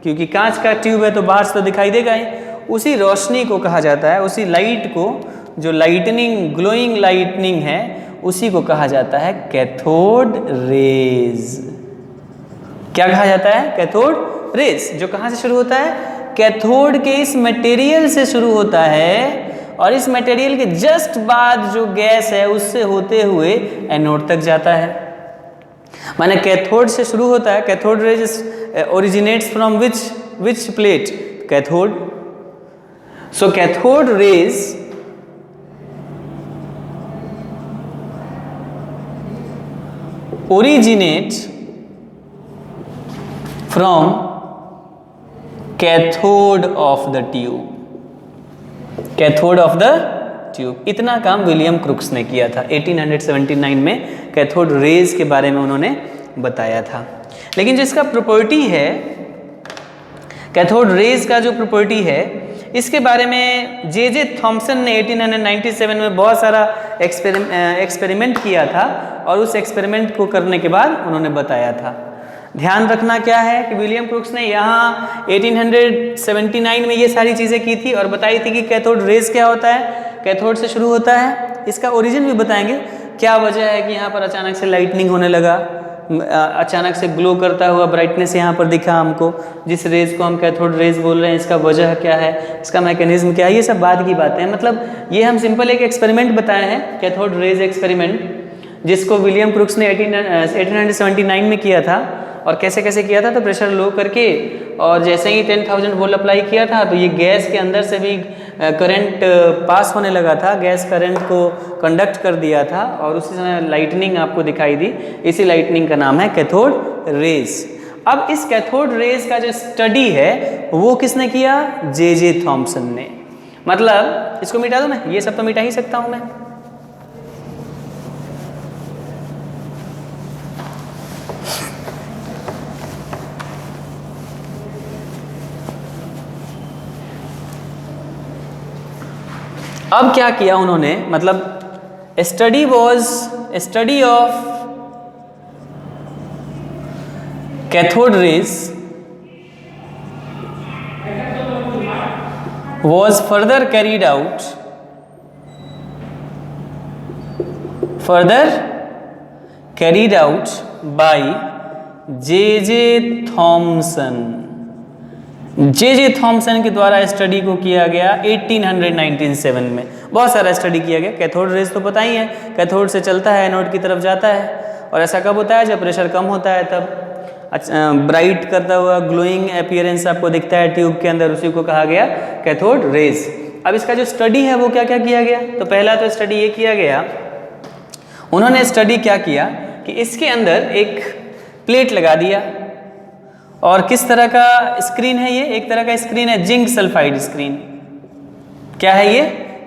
क्योंकि कांच का ट्यूब है तो बाहर से तो दिखाई देगा ही। उसी रोशनी को कहा जाता है, उसी लाइट को, जो लाइटनिंग, ग्लोइंग लाइटनिंग है, उसी को कहा जाता है कैथोड रेज। क्या कहा जाता है? Cathode rays. जो कहाँ से शुरू होता है? कैथोड के इस मटेरियल से शुरू होता है, और इस मटेरियल के जस्ट बाद जो गैस है उससे होते हुए एनोड तक जाता है। माने कैथोड से शुरू होता है। Cathode rays originates from which plate? Cathode. So cathode raise originate from cathode of the tube. Cathode of the tube. इतना काम विलियम क्रुक्स ने किया था 1879 में। कैथोड रेज के बारे में उन्होंने बताया था। लेकिन जो इसका प्रॉपर्टी है, कैथोड रेज का जो प्रॉपर्टी है, इसके बारे में जे थॉमसन ने 1897 में बहुत सारा एक्सपेरिमेंट किया था, और उस एक्सपेरिमेंट को करने के बाद उन्होंने बताया था। ध्यान रखना क्या है कि विलियम क्रुक्स ने यहाँ 1879 में ये सारी चीज़ें की थी और बताई थी कि कैथोड रेज क्या होता है, कैथोड से शुरू होता है। इसका ओरिजिन भी बताएंगे, क्या वजह है कि यहाँ पर अचानक से लाइटनिंग होने लगा, अचानक से ग्लो करता हुआ ब्राइटनेस यहाँ पर दिखा हमको, जिस रेज को हम कैथोड रेज बोल रहे हैं। इसका वजह क्या है, इसका मैकेनिज्म क्या है, ये सब बाद की बातें हैं। मतलब ये हम सिंपल एक एक्सपेरिमेंट बताए हैं, कैथोड रेज एक्सपेरिमेंट, जिसको विलियम क्रुक्स ने 1879 में किया था। और कैसे कैसे किया था, तो प्रेशर लो करके, और जैसे ही 10,000 वोल्ट अप्लाई किया था तो ये गैस के अंदर से भी करंट पास होने लगा था, गैस करंट को कंडक्ट कर दिया था, और उसी समय लाइटनिंग आपको दिखाई दी। इसी लाइटनिंग का नाम है कैथोड रेज। अब इस कैथोड रेज का जो स्टडी है वो किसने किया? जे थॉमसन ने। मतलब इसको मिटा दो मैं, ये सब तो मिटा ही सकता हूं मैं। अब क्या किया उन्होंने, मतलब study of cathode raise was further carried out by J Thomson के द्वारा स्टडी को किया गया 1897 में। बहुत सारा स्टडी किया गया। कैथोड रेज तो पता ही है, कैथोड से चलता है, एनोड की तरफ जाता है, और ऐसा कब होता है? जब प्रेशर कम होता है, तब ब्राइट करता हुआ ग्लोइंग अपीयरेंस आपको दिखता है ट्यूब के अंदर, उसी को कहा गया कैथोड रेज। अब इसका जो स्टडी है वो क्या क्या किया गया? तो पहला तो स्टडी ये किया गया, उन्होंने स्टडी क्या किया कि इसके अंदर एक प्लेट लगा दिया, और किस तरह का स्क्रीन है ये? एक तरह का स्क्रीन है जिंक सल्फाइड स्क्रीन। क्या है ये?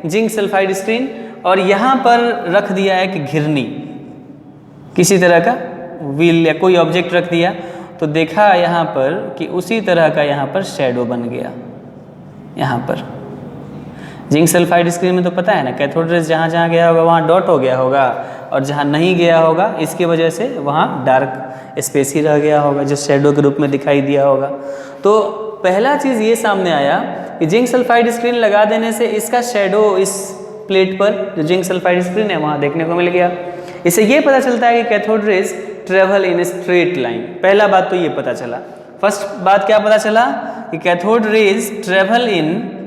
Zinc sulphide screen. और यहाँ पर रख दिया है कि घिरनी, किसी तरह का व्हील या कोई ऑब्जेक्ट रख दिया, तो देखा यहाँ पर कि उसी तरह का यहाँ पर शेडो बन गया। यहाँ पर जिंक सल्फाइड स्क्रीन में तो पता है ना, कैथोड रेज जहाँ जहाँ गया होगा वहाँ डॉट हो गया होगा, और जहाँ नहीं गया होगा इसकी वजह से वहाँ डार्क स्पेस ही रह गया होगा, जो शेडो के रूप में दिखाई दिया होगा। तो पहला चीज़ ये सामने आया कि जिंक सल्फाइड स्क्रीन लगा देने से इसका शेडो इस प्लेट पर जो जिंक सल्फाइड स्क्रीन है वहाँ देखने को मिल गया। इससे ये पता चलता है कि cathode rays travel in straight line. पहला बात तो ये पता चला। फर्स्ट बात क्या पता चला कि cathode rays travel in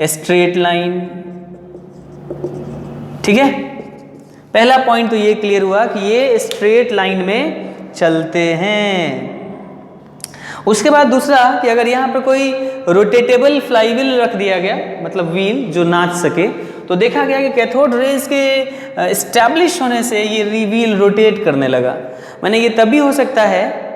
straight line. ठीक है, पहला पॉइंट तो ये क्लियर हुआ कि ये स्ट्रेट लाइन में चलते हैं। उसके बाद दूसरा कि अगर यहाँ पर कोई रोटेटेबल फ्लाईव्हील रख दिया गया, मतलब व्हील जो नाच सके, तो देखा गया कि कैथोड रेज के एस्टैब्लिश होने से ये व्हील रोटेट करने लगा। माने ये तभी हो सकता है,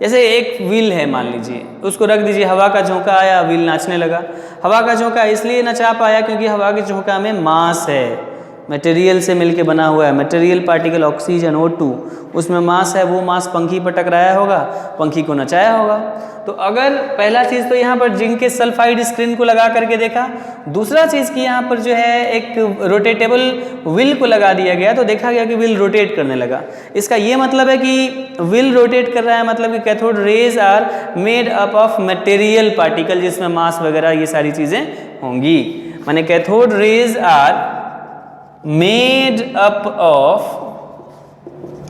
जैसे एक व्हील है मान लीजिए, उसको रख दीजिए, हवा का झोंका आया, व्हील नाचने लगा। हवा का झोंका इसलिए नचा पाया क्योंकि हवा के झोंका में मास है, मटेरियल से मिलके बना हुआ है, मटेरियल पार्टिकल ऑक्सीजन O2, उसमें मास है, वो मास पंखी पर टकराया होगा, पंखी को नचाया होगा। तो अगर पहला चीज़ तो यहाँ पर जिंक के सल्फाइड स्क्रीन को लगा करके देखा, दूसरा चीज़ कि यहाँ पर जो है एक रोटेटेबल व्हील को लगा दिया गया, तो देखा गया कि व्हील रोटेट करने लगा। इसका ये मतलब है कि व्हील रोटेट कर रहा है, मतलब कि cathode rays are made up of material particle, जिसमें मास वगैरह ये सारी चीज़ें होंगी। माने cathode rays are made up of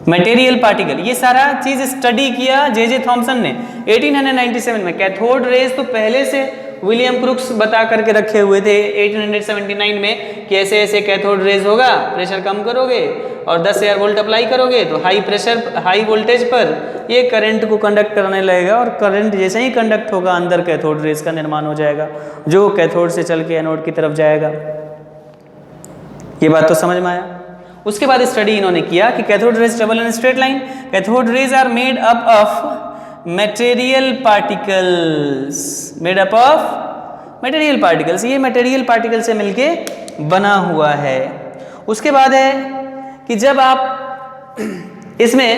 material particle. ये सारा चीज स्टडी किया जे थॉमसन ने 1897 में। कैथोड रेज तो पहले से विलियम क्रुक्स बता करके रखे हुए थे 1879 में कि ऐसे ऐसे कैथोड रेज होगा, प्रेशर कम करोगे और 10,000 वोल्ट अप्लाई करोगे तो हाई प्रेशर हाई वोल्टेज पर ये करंट को कंडक्ट करने लगेगा, और करंट जैसे ही कंडक्ट होगा अंदर कैथोड रेज का निर्माण हो जाएगा, जो कैथोड से चल के एनोड की तरफ जाएगा। ये बात तो समझ में आया। उसके बाद स्टडी इन्होंने किया कि cathode rays travel in straight line. Cathode rays are made up of material particles, made up of material particles. ये मटेरियल पार्टिकल से मिलके बना हुआ है। उसके बाद है कि जब आप इसमें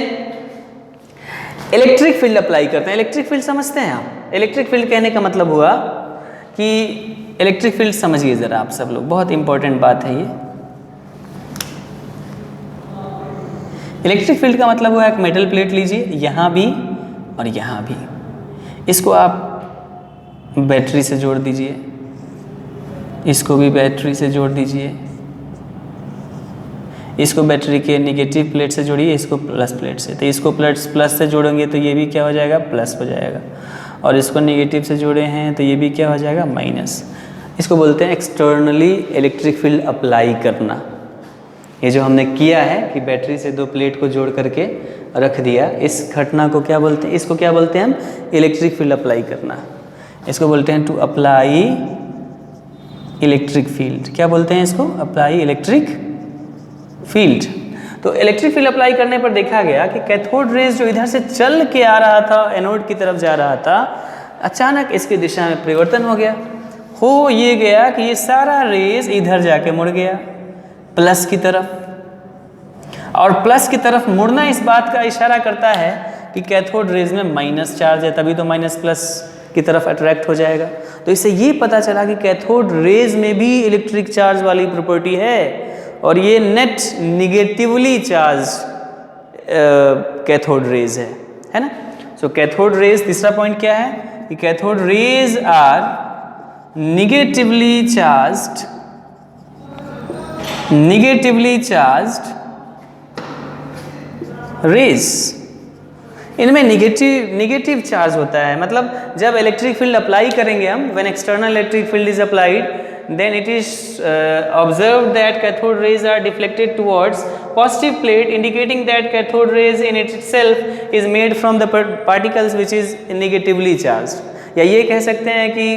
इलेक्ट्रिक फील्ड अप्लाई करते हैं, इलेक्ट्रिक फील्ड समझते हैं आप? इलेक्ट्रिक फील्ड कहने का मतलब हुआ कि इलेक्ट्रिक फील्ड समझिए जरा आप सब लोग, बहुत इंपॉर्टेंट बात है ये। इलेक्ट्रिक फील्ड का मतलब हुआ एक मेटल प्लेट लीजिए, यहाँ भी और यहाँ भी, इसको आप बैटरी से जोड़ दीजिए, इसको भी बैटरी से जोड़ दीजिए, इसको बैटरी के नेगेटिव प्लेट से जोड़िए, इसको प्लस प्लेट से, तो इसको प्लस से जोड़ेंगे तो ये भी क्या हो जाएगा? प्लस हो जाएगा। और इसको नेगेटिव से जोड़े हैं तो ये भी क्या हो जाएगा? माइनस। इसको बोलते हैं एक्सटर्नली इलेक्ट्रिक फील्ड अप्लाई करना। ये जो हमने किया है कि बैटरी से दो प्लेट को जोड़ करके रख दिया, इस घटना को क्या बोलते हैं? इसको क्या बोलते हैं हम? इलेक्ट्रिक फील्ड अप्लाई करना। इसको बोलते हैं टू अप्लाई इलेक्ट्रिक फील्ड। क्या बोलते हैं इसको? Apply electric field. तो इलेक्ट्रिक फील्ड अप्लाई करने पर देखा गया कि कैथोड रेज जो इधर से चल के आ रहा था, एनोड की तरफ जा रहा था, अचानक इसकी दिशा में परिवर्तन हो गया। हो ये गया कि ये सारा रेज इधर जाके मुड़ गया प्लस की तरफ। और प्लस की तरफ मुड़ना इस बात का इशारा करता है कि कैथोड रेज में माइनस चार्ज है, तभी तो माइनस प्लस की तरफ अट्रैक्ट हो जाएगा। तो इससे ये पता चला कि कैथोड रेज में भी इलेक्ट्रिक चार्ज वाली प्रॉपर्टी है, और ये net negatively charge cathode rays है ना। सो कैथोड रेज, तीसरा पॉइंट क्या है कि cathode rays are negatively charged rays. इनमें निगेटिव चार्ज होता है, मतलब जब इलेक्ट्रिक फील्ड अप्लाई करेंगे हम, when external electric field is applied, then it is observed that cathode rays are deflected towards positive plate, indicating that cathode rays in itself is made from the particles which is negatively charged. या ये कह सकते हैं कि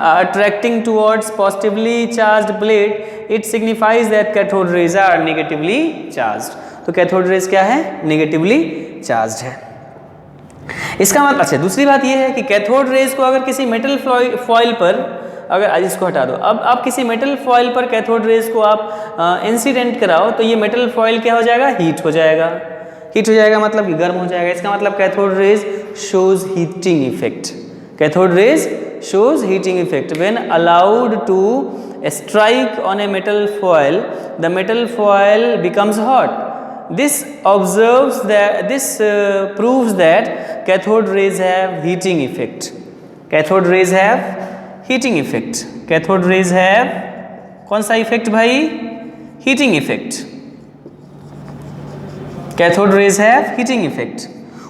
attracting towards positively charged plate, it signifies that cathode rays are negatively charged. तो cathode rays क्या है? Negatively charged है। इसका मतलब अच्छा, दूसरी बात यह है कि कैथोड रेज को अगर किसी मेटल फॉइल पर, अगर आज इसको हटा दो, अब किसी मेटल फॉइल पर कैथोड रेज को आप इंसिडेंट कराओ तो ये मेटल फॉइल क्या हो जाएगा, हीट हो जाएगा। हीट हो जाएगा मतलब कि गर्म हो जाएगा। इसका मतलब cathode rays shows heating effect. Cathode rays shows heating effect when allowed to strike on a metal foil, the metal foil becomes hot. This proves that cathode rays have heating effect. Cathode rays have heating effect. Cathode rays have कौन सा effect भाई, heating effect. Cathode rays have heating effect.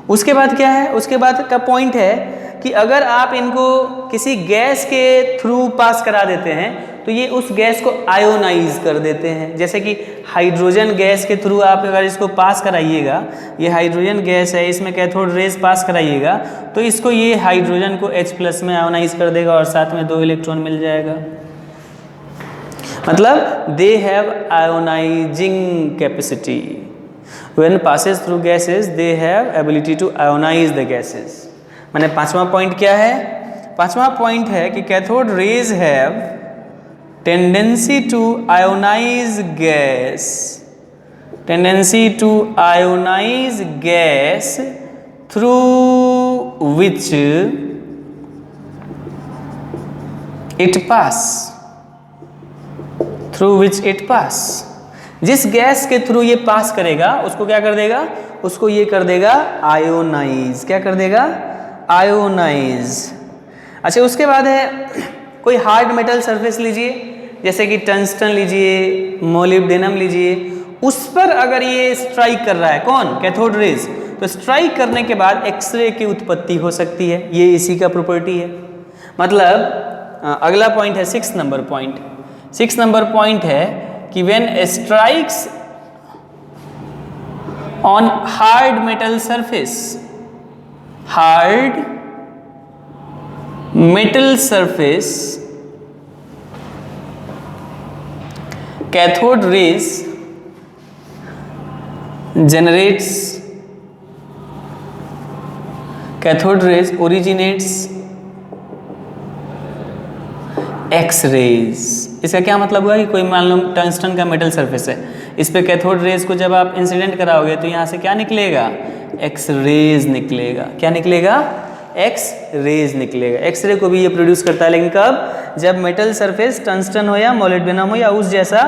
उसके बाद क्या है, उसके बाद का पॉइंट है कि अगर आप इनको किसी गैस के थ्रू पास करा देते हैं तो ये उस गैस को आयोनाइज कर देते हैं। जैसे कि हाइड्रोजन गैस के थ्रू आप अगर इसको पास कराइएगा, ये हाइड्रोजन गैस है, इसमें कैथोड रेज पास कराइएगा तो इसको ये हाइड्रोजन को H+ में आयोनाइज कर देगा और साथ में 2 इलेक्ट्रॉन मिल जाएगा। मतलब they have ionising capacity. When passes through gases they have ability to ionise the gases. मैंने पांचवा पॉइंट क्या है, पांचवा पॉइंट है कि cathode rays have tendency to ionise gas, tendency to ionise gas through which it pass, through which it pass. जिस gas के through ये पास करेगा उसको क्या कर देगा, उसको ये कर देगा आयोनाइज। क्या कर देगा, आयोनाइज। अच्छा, उसके बाद है कोई हार्ड मेटल सरफेस लीजिए, जैसे कि टंगस्टन लीजिए, मोलिब्डेनम लीजिए, उस पर अगर ये स्ट्राइक कर रहा है कौन, कैथोड रेज, तो स्ट्राइक करने के बाद एक्सरे की उत्पत्ति हो सकती है। ये इसी का प्रॉपर्टी है। मतलब अगला पॉइंट है 6 नंबर पॉइंट। 6 नंबर पॉइंट है कि when strikes on hard metal surface, hard metal surface, cathode rays generates, cathode rays originates X rays. इसका क्या मतलब हुआ कि कोई मान लो टंगस्टन का मेटल सरफेस है, इस पे कैथोड रेज को जब आप इंसिडेंट कराओगे तो यहाँ से क्या निकलेगा, एक्स रेज निकलेगा। क्या निकलेगा, एक्स रेज निकलेगा। एक्सरे को भी ये प्रोड्यूस करता है, लेकिन कब, जब मेटल सरफेस टंगस्टन हो या मोलिब्डेनम हो या उस जैसा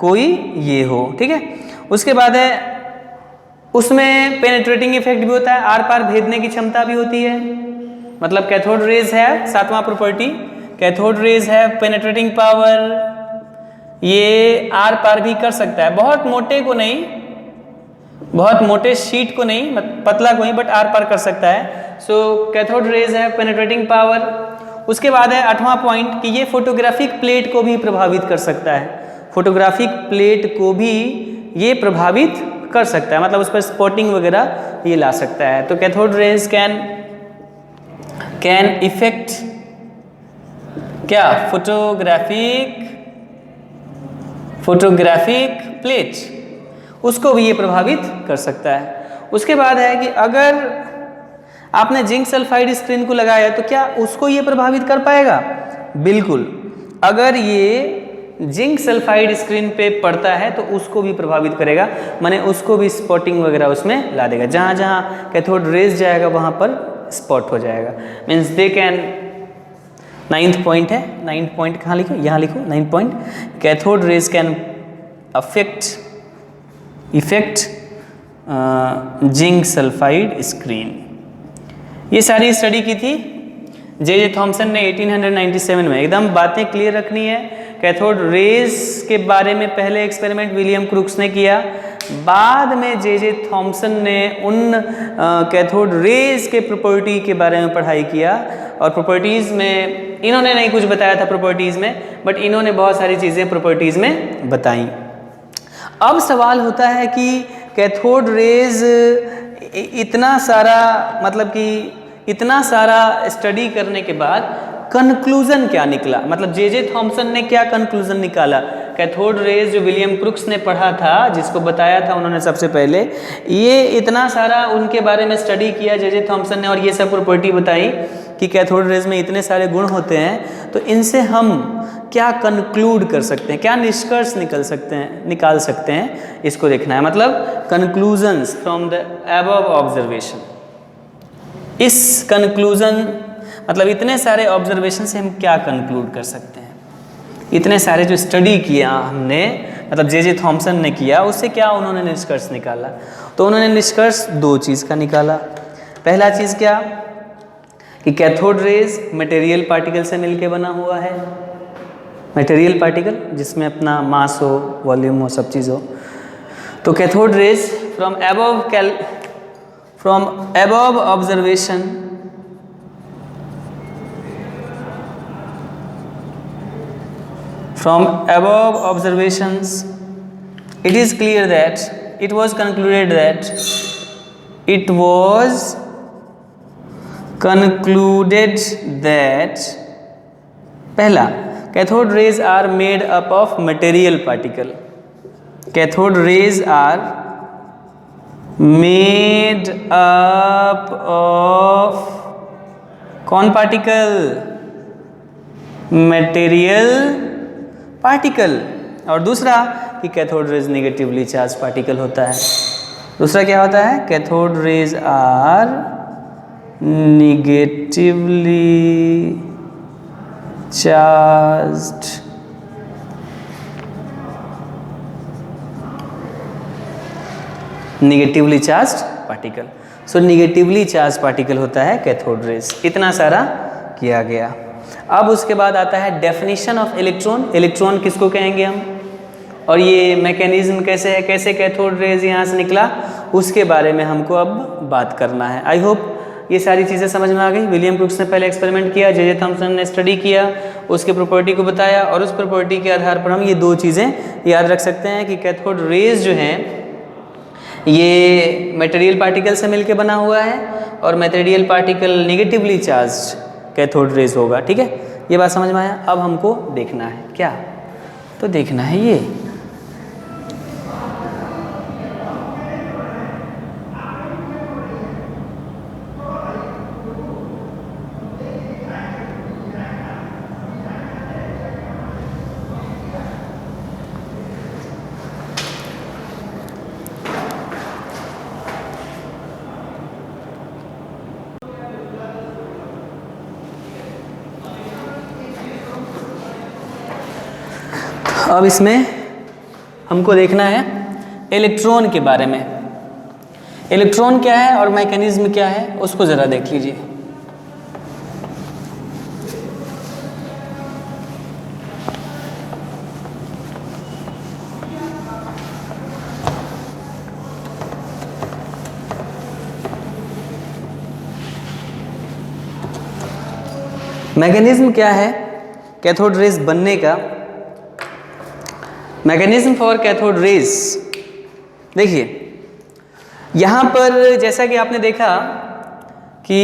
कोई ये हो। ठीक है, उसके बाद है उसमें पेनिट्रेटिंग इफेक्ट भी होता है, आर पार भेदने की क्षमता भी होती है। मतलब कैथोड रेज है, 7वां प्रॉपर्टी, कैथोड रेज है पेनिट्रेटिंग पावर, ये आर पार भी कर सकता है। बहुत मोटे को नहीं, बहुत मोटे शीट को नहीं, पतला को ही, बट आर पार कर सकता है। सो कैथोड रेज है पेनिट्रेटिंग पावर। उसके बाद है 8वां पॉइंट कि ये फोटोग्राफिक प्लेट को भी प्रभावित कर सकता है। फोटोग्राफिक प्लेट को भी ये प्रभावित कर सकता है, मतलब उस पर स्पॉटिंग वगैरह ये ला सकता है। तो कैथोड रेज कैन इफेक्ट क्या, फोटोग्राफिक प्लेट, उसको भी ये प्रभावित कर सकता है। उसके बाद है कि अगर आपने जिंक सल्फाइड स्क्रीन को लगाया तो क्या उसको ये प्रभावित कर पाएगा, बिल्कुल। अगर ये जिंक सल्फाइड स्क्रीन पे पड़ता है तो उसको भी प्रभावित करेगा, माने उसको भी स्पॉटिंग वगैरह उसमें ला देगा। जहाँ जहाँ कैथोड रेज जाएगा वहाँ पर स्पॉट हो जाएगा। Means they can, 9th point है, 9th पॉइंट कहाँ लिखो, यहाँ लिखो 9th point, cathode rays can effect zinc sulphide screen. ये सारी स्टडी की थी जे थॉमसन ने 1897 में। एकदम बातें क्लियर रखनी है। कैथोड रेज के बारे में पहले एक्सपेरिमेंट विलियम क्रूक्स ने किया, बाद में जे थॉमसन ने उन कैथोड रेज के प्रॉपर्टी के बारे में पढ़ाई किया। और प्रॉपर्टीज़ में इन्होंने नहीं कुछ बताया था प्रॉपर्टीज़ में, बट इन्होंने बहुत सारी चीज़ें प्रॉपर्टीज़ में बताई। अब सवाल होता है कि कैथोड रेज इतना सारा, मतलब कि इतना सारा स्टडी करने के बाद कंक्लूजन क्या निकला, मतलब जे थॉमसन ने क्या कंक्लूजन निकाला। कैथोड रेज जो विलियम क्रुक्स ने पढ़ा था, जिसको बताया था उन्होंने सबसे पहले, ये इतना सारा उनके बारे में स्टडी किया जे थॉमसन ने, और ये सब प्रॉपर्टी बताई कि कैथोड रेज में इतने सारे गुण होते हैं, तो इनसे हम क्या कंक्लूड कर सकते हैं, क्या निष्कर्ष निकाल सकते हैं, इसको देखना है। मतलब conclusions from the above observation. इस कंक्लूजन मतलब इतने सारे ऑब्जर्वेशन से हम क्या कंक्लूड कर सकते हैं, इतने सारे जो स्टडी किया हमने, मतलब जे थॉमसन ने किया, उससे क्या उन्होंने निष्कर्ष निकाला। तो उन्होंने निष्कर्ष दो चीज़ का निकाला। पहला चीज़ क्या कि कैथोड रेज मटेरियल पार्टिकल से मिलके बना हुआ है। मटेरियल पार्टिकल जिसमें अपना मास हो, वॉल्यूम हो, सब चीज़ हो। तो cathode raise from above observation from above observations, it is clear that it was concluded that पहला, cathode rays are made up of material particle. Cathode rays are made up of कौन particle? Material particle. और दूसरा कि cathode rays negatively charge particle होता है। दूसरा क्या होता है? Cathode rays are negatively charged particle. So negatively charge particle होता है कैथोड रेज। इतना सारा किया गया। अब उसके बाद आता है डेफिनेशन ऑफ इलेक्ट्रॉन। इलेक्ट्रॉन किसको कहेंगे हम, और ये मैकेनिज्म कैसे है, कैसे कैथोड रेज यहाँ से निकला, उसके बारे में हमको अब बात करना है। आई होप ये सारी चीज़ें समझ में आ गई। विलियम क्रुक्स ने पहले एक्सपेरिमेंट किया, जे थॉमसन ने स्टडी किया, उसके प्रॉपर्टी को बताया, और उस प्रॉपर्टी के आधार पर हम ये दो चीज़ें याद रख सकते हैं कि कैथोड रेज जो हैं ये मटेरियल पार्टिकल से मिलके बना हुआ है, और material particle negatively charged cathode rays होगा। ठीक है, ये बात समझ में आया। अब हमको देखना है क्या, तो देखना है ये अब इसमें हमको देखना है इलेक्ट्रॉन के बारे में। इलेक्ट्रॉन क्या है और मैकेनिज्म क्या है, उसको ज़रा देख लीजिए। मैकेनिज्म क्या है कैथोड रेज बनने का। मैकेनिज्म फॉर कैथोड रेज, देखिए यहाँ पर जैसा कि आपने देखा कि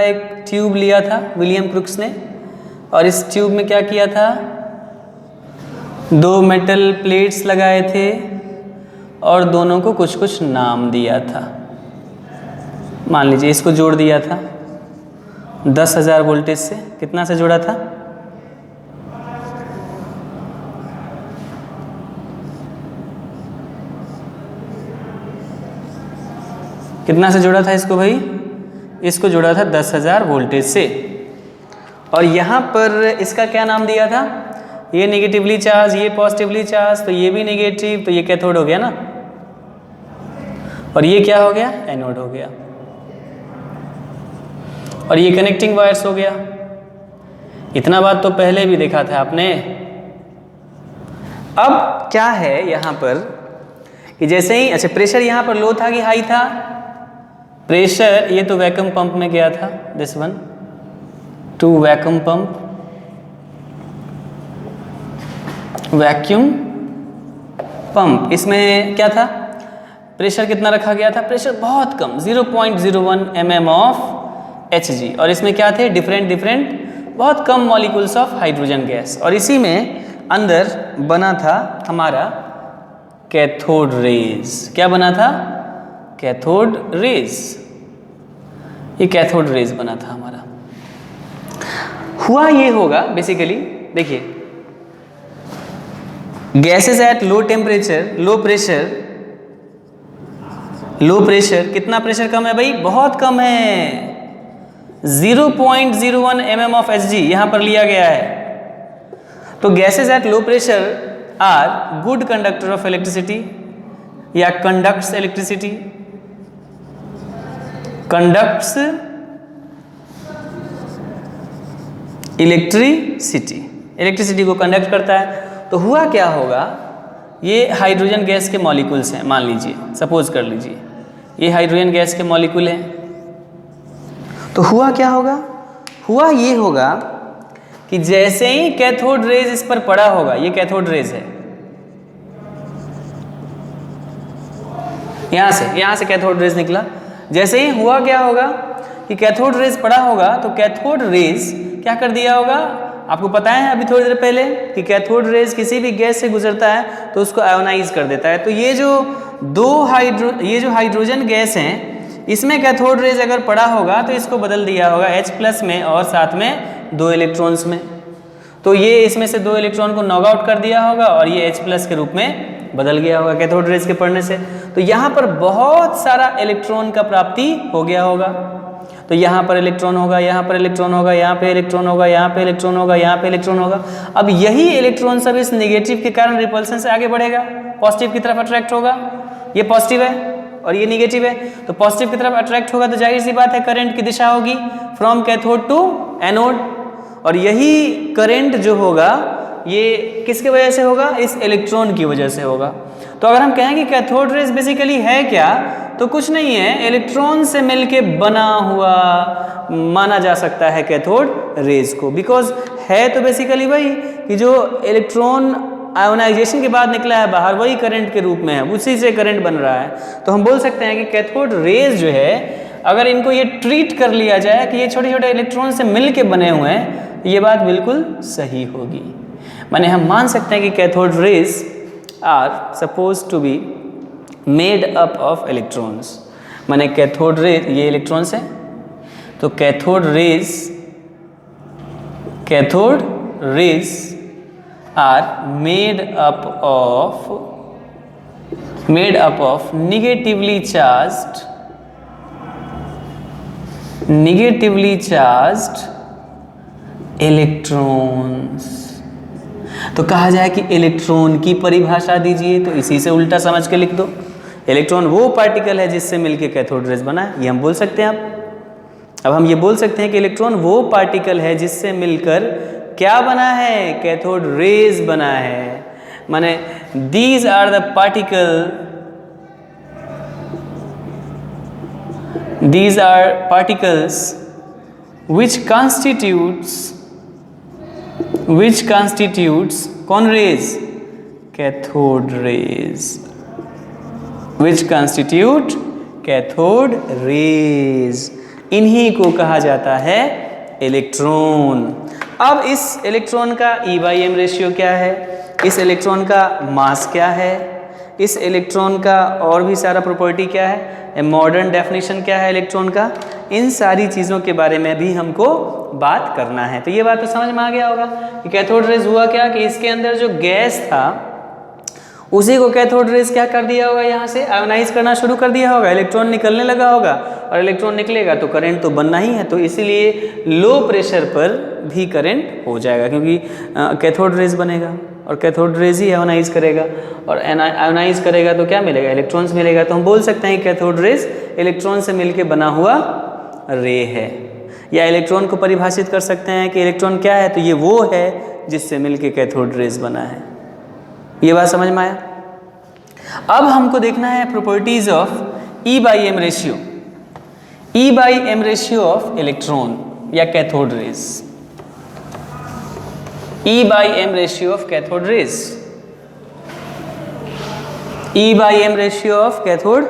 एक ट्यूब लिया था विलियम क्रुक्स ने, और इस ट्यूब में क्या किया था, दो मेटल प्लेट्स लगाए थे और दोनों को कुछ कुछ नाम दिया था। मान लीजिए इसको जोड़ दिया था 10,000 वोल्टेज से। कितना से जोड़ा था? कितना से जोड़ा था इसको भाई? इसको जोड़ा था 10,000 वोल्टेज से। और यहाँ पर इसका क्या नाम दिया था? ये नेगेटिवली चार्ज, ये पॉजिटिवली चार्ज, तो ये भी नेगेटिव, तो ये कैथोड हो गया ना, और ये क्या हो गया? एनोड हो गया। और ये कनेक्टिंग वायर्स हो गया। इतना बात तो पहले भी देखा था आपने। अब क्या है यहाँ पर कि जैसे ही, अच्छा प्रेशर यहाँ पर लो था कि हाई था? प्रेशर, ये तो वैक्यूम पंप में गया था, this one two vacuum pump, vacuum pump. इसमें क्या था? प्रेशर कितना रखा गया था? प्रेशर बहुत कम 0.01 mm ऑफ Hg, और इसमें क्या थे? डिफरेंट बहुत कम मॉलिक्यूल्स ऑफ हाइड्रोजन गैस, और इसी में अंदर बना था हमारा कैथोड रेज। क्या बना था? Cathode rays. ये कैथोड रेज बना था हमारा। हुआ ये होगा बेसिकली, देखिए gases at low temperature, low pressure, कितना प्रेशर कम है भाई? बहुत कम है, 0.01 mm ऑफ Hg यहां पर लिया गया है। तो gases at low pressure are good conductor of electricity, या कंडक्ट्स इलेक्ट्रिसिटी, कंडक्ट्स इलेक्ट्रिसिटी को कंडक्ट करता है। तो हुआ क्या होगा, ये हाइड्रोजन गैस के मॉलिक्यूल्स हैं, मान लीजिए, सपोज कर लीजिए ये हाइड्रोजन गैस के मॉलिक्यूल हैं। तो हुआ क्या होगा? हुआ ये होगा कि जैसे ही कैथोड रेज इस पर पड़ा होगा, ये कैथोड रेज है, यहां से कैथोड रेज निकला। जैसे ही हुआ क्या होगा कि कैथोड रेज पड़ा होगा, तो कैथोड रेज क्या कर दिया होगा? आपको पता है अभी थोड़ी देर पहले कि कैथोड रेज किसी भी गैस से गुजरता है तो उसको आयोनाइज कर देता है। तो ये जो हाइड्रोजन गैस हैं, इसमें कैथोड रेज अगर पड़ा होगा तो इसको बदल दिया होगा H+ में और साथ में 2 इलेक्ट्रॉन्स में। तो ये इसमें से 2 इलेक्ट्रॉन को नॉक आउट कर दिया होगा और ये H+ के रूप में बदल गया होगा कैथोड रेज के पड़ने से। तो यहाँ पर बहुत सारा इलेक्ट्रॉन का प्राप्ति हो गया होगा। तो यहाँ पर इलेक्ट्रॉन होगा, यहाँ पर इलेक्ट्रॉन होगा, यहाँ पे इलेक्ट्रॉन होगा, यहाँ पे इलेक्ट्रॉन होगा, यहाँ पे इलेक्ट्रॉन होगा। अब यही इलेक्ट्रॉन सब इस नेगेटिव के कारण रिपल्सन से आगे बढ़ेगा, पॉजिटिव की तरफ अट्रैक्ट होगा। ये पॉजिटिव है और ये निगेटिव है, तो पॉजिटिव की तरफ अट्रैक्ट होगा तो जाहिर सी बात है करंट की दिशा होगी फ्रॉम कैथोड टू एनोड। और यही करंट जो होगा ये किसके वजह से होगा? इस इलेक्ट्रॉन की वजह से होगा। तो अगर हम कहें कि कैथोड रेज बेसिकली है क्या, तो कुछ नहीं है, इलेक्ट्रॉन से मिलके बना हुआ माना जा सकता है कैथोड रेज को। बिकॉज है तो बेसिकली वही कि जो इलेक्ट्रॉन आयोनाइजेशन के बाद निकला है बाहर, वही करंट के रूप में है, उसी से करंट बन रहा है। तो हम बोल सकते हैं कि कैथोड रेज जो है, अगर इनको ये ट्रीट कर लिया जाए कि ये छोटे छोटे इलेक्ट्रॉन से मिल के बने हुए हैं, ये बात बिल्कुल सही होगी। माने हम मान सकते हैं कि cathode rays are suppose to be made up of electrons. माने कैथोड रेज, ये इलेक्ट्रॉन्स है, तो cathode rays are made up of negatively charged electrons। तो कहा जाए कि इलेक्ट्रॉन की परिभाषा दीजिए, तो इसी से उल्टा समझ के लिख दो। इलेक्ट्रॉन वो पार्टिकल है जिससे मिलके कैथोड रेज बना है, ये हम बोल सकते हैं। अब हम ये बोल सकते हैं कि इलेक्ट्रॉन वो पार्टिकल है जिससे मिलकर क्या बना है? कैथोड रेज बना है। माने these are the particles which constitutes कौन rays? Cathode rays, which constitute cathode rays. इन्हीं को कहा जाता है इलेक्ट्रॉन। अब इस इलेक्ट्रॉन का E/m रेशियो क्या है? इस इलेक्ट्रॉन का मास क्या है? इस इलेक्ट्रॉन का और भी सारा प्रॉपर्टी क्या है? मॉडर्न डेफिनेशन क्या है इलेक्ट्रॉन का? इन सारी चीज़ों के बारे में भी हमको बात करना है। तो ये बात तो समझ में आ गया होगा कि कैथोड रेज हुआ क्या कि इसके अंदर जो गैस था उसी को कैथोड रेज क्या कर दिया होगा, यहाँ से आयोनाइज करना शुरू कर दिया होगा, इलेक्ट्रॉन निकलने लगा होगा, और इलेक्ट्रॉन निकलेगा तो करंट तो बनना ही है। तो इसीलिए लो प्रेशर पर भी करंट हो जाएगा, क्योंकि कैथोड रेज बनेगा और कैथोड रेज ही आयोनाइज करेगा, और आयोनाइज करेगा तो क्या मिलेगा? इलेक्ट्रॉन्स मिलेगा। तो हम बोल सकते हैं कि कैथोड रेज इलेक्ट्रॉन से मिलकर बना हुआ रे है। या इलेक्ट्रॉन को परिभाषित कर सकते हैं कि इलेक्ट्रॉन क्या है, तो ये वो है जिससे मिलकर कैथोड रेज बना है। ये बात समझ में आया? अब हमको देखना है properties of E/m ratio, E/m ratio of electron या cathode rays, E/m ratio of cathode rays. E/m ratio of cathode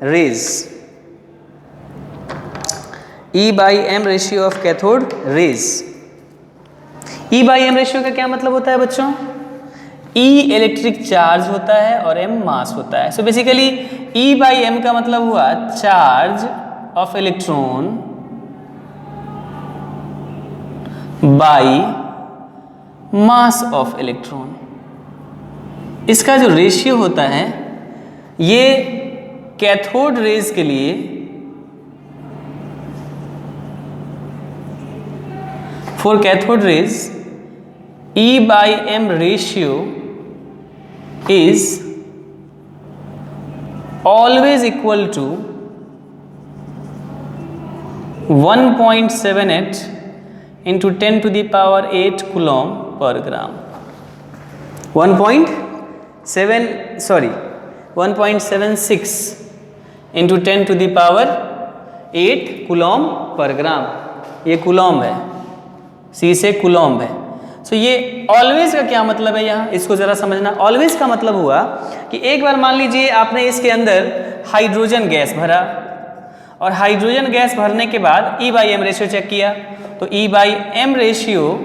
rays, E/m ratio of cathode rays. E/m ratio का क्या मतलब होता है बच्चों? E इलेक्ट्रिक चार्ज होता है और m मास होता है। सो बेसिकली E/m का मतलब हुआ charge of electron by mass of electron. इसका जो रेशियो होता है ये कैथोड रेज के लिए for cathode rays E/m ratio is always equal to 1.78 into 10 to the power 8 coulomb per gram। 1.76 into 10 to the power 8 coulomb per gram। ये coulomb है, C से कूलॉम्ब है। सो ये ऑलवेज का क्या मतलब है यहाँ, इसको जरा समझना। ऑलवेज का मतलब हुआ कि एक बार मान लीजिए आपने इसके अंदर हाइड्रोजन गैस भरा और हाइड्रोजन गैस भरने के बाद E/m रेशियो चेक किया, तो E/m रेशियो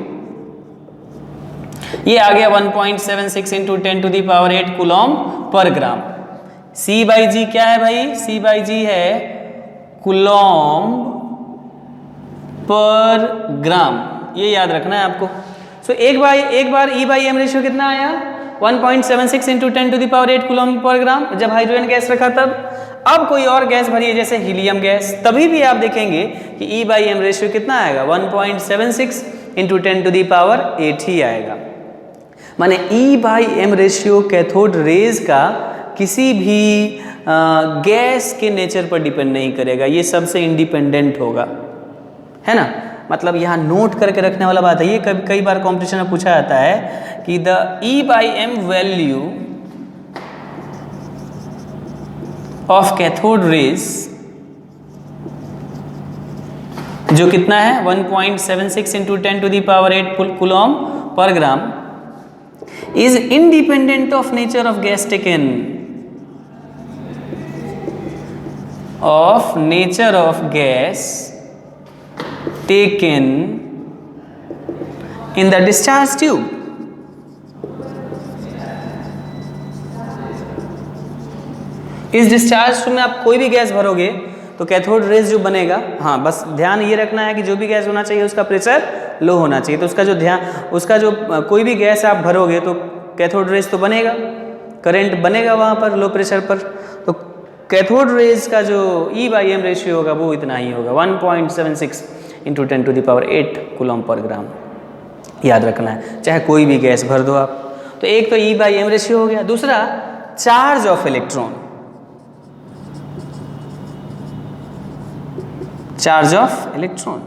ये आ गया 1.76 into 10 to the power 8 coulomb per gram. C/g क्या है भाई? C/g है कूलॉम्ब पर ग्राम, ये याद रखना है आपको। सो एक बार E/m रेशियो कितना आया? 1.76 into 10 to the power 8 coulomb per gram जब हाइड्रोजन गैस रखा तब। अब कोई और गैस भरिए जैसे हीलियम गैस, तभी भी आप देखेंगे कि E/m रेशियो कितना आएगा? 1.76 इंटू 10 टू दी पावर 8 ही आएगा। माने E/m रेशियो कैथोड रेज का किसी भी गैस के नेचर पर डिपेंड नहीं करेगा, ये सबसे इंडिपेंडेंट होगा, है ना। मतलब यहाँ नोट करके रखने वाला बात है। ये कई बार कॉम्पिटिशन में पूछा जाता है कि the E/m value of cathode rays जो कितना है 1.76 into 10 to the power 8 coulomb per gram is independent of nature of gas taken, of nature of gas taken in the discharge tube। इस डिस्चार्ज ट्यूब में आप कोई भी gas भरोगे तो cathode rays जो बनेगा, हाँ बस ध्यान ये रखना है कि जो भी गैस होना चाहिए उसका प्रेशर लो होना चाहिए। तो उसका जो कोई भी गैस आप भरोगे तो कैथोड रेज तो बनेगा, करंट बनेगा वहाँ पर लो प्रेशर पर। तो कैथोड रेज का जो E/m रेशियो होगा वो इतना ही होगा 1.76 into 10 to the power 8 coulomb per gram. याद रखना है, चाहे कोई भी गैस भर दो आप। तो एक तो E/m रेशियो हो गया। दूसरा charge of electron, charge of electron,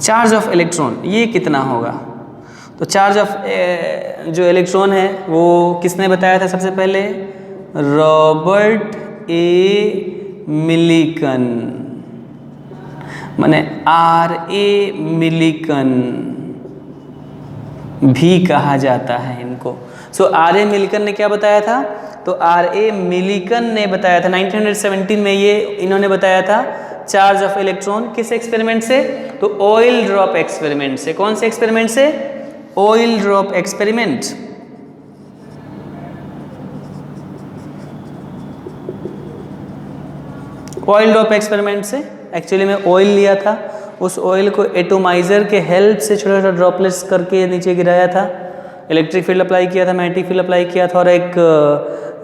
charge of electron ये कितना होगा? तो चार्ज ऑफ जो इलेक्ट्रॉन है वो किसने बताया था सबसे पहले? रॉबर्ट ए मिलिकन, माने R.A. मिलिकन भी कहा जाता है इनको। सो R.A. मिलिकन ने क्या बताया था? तो R.A. मिलिकन ने बताया था 1917 में, ये इन्होंने बताया था चार्ज ऑफ इलेक्ट्रॉन। किस एक्सपेरिमेंट से? तो ऑयल ड्रॉप एक्सपेरिमेंट से। कौन से एक्सपेरिमेंट से? Oil drop experiment. Oil drop experiment से एक्चुअली में ऑयल लिया था, उस ऑयल को एटोमाइजर के हेल्प से छोटा छोटा ड्रॉपलेट्स करके नीचे गिराया था, इलेक्ट्रिक फील्ड अप्लाई किया था, मैग्नेटिक फील्ड अप्लाई किया था और एक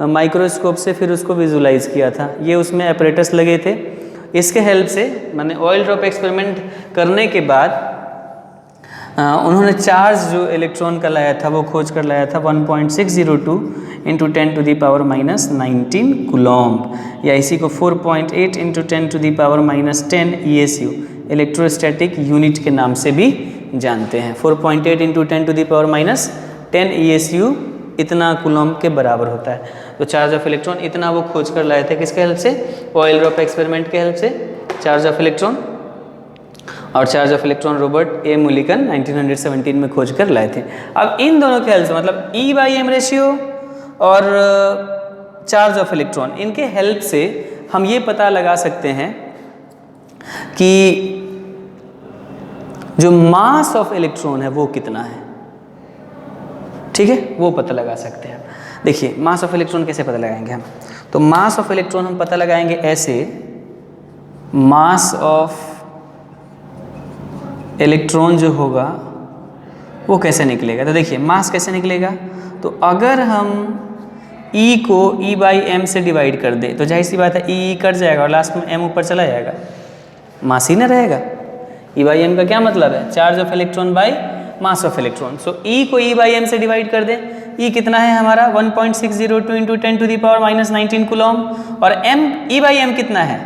माइक्रोस्कोप से फिर उसको विजुलाइज किया था। ये उसमें अपरेटस लगे थे, इसके हेल्प से मैंने ऑयल ड्रॉप एक्सपेरिमेंट करने के बाद उन्होंने चार्ज जो इलेक्ट्रॉन का लाया था वो खोज कर लाया था 1.602 into 10 to the power -19 coulomb, या इसी को 4.8 into 10 to the power -10 ESU electrostatic unit के नाम से भी जानते हैं। 4.8 into 10 to the power -10 ESU इतना कूलॉम्ब के बराबर होता है। तो चार्ज ऑफ इलेक्ट्रॉन इतना वो खोज कर लाए थे, किसके हेल्प से? ऑयल ड्रॉप एक्सपेरिमेंट के हेल्प से चार्ज ऑफ इलेक्ट्रॉन। और charge of electron Robert A Millikan 1917 में खोज कर लाए थे। अब इन दोनों के हेल्प से मतलब E/m रेशियो और चार्ज ऑफ इलेक्ट्रॉन, इनके हेल्प से हम ये पता लगा सकते हैं कि जो मास ऑफ इलेक्ट्रॉन है वो कितना है। ठीक है, वो पता लगा सकते हैं। देखिए मास ऑफ इलेक्ट्रॉन कैसे पता लगाएंगे हम, तो मास ऑफ इलेक्ट्रॉन हम पता लगाएंगे ऐसे, मास ऑफ इलेक्ट्रॉन जो होगा वो कैसे निकलेगा। तो देखिए मास कैसे निकलेगा, तो अगर हम E को E/m से डिवाइड कर दे तो जाहिर सी बात है E कट जाएगा और लास्ट में m ऊपर चला जाएगा, मास ही ना रहेगा। E/m का क्या मतलब है, charge of electron by mass of electron. So E को E/m से डिवाइड कर दें, E कितना है हमारा 1.602 इंटू 10⁻⁻19 कूलम, और m E/m कितना है,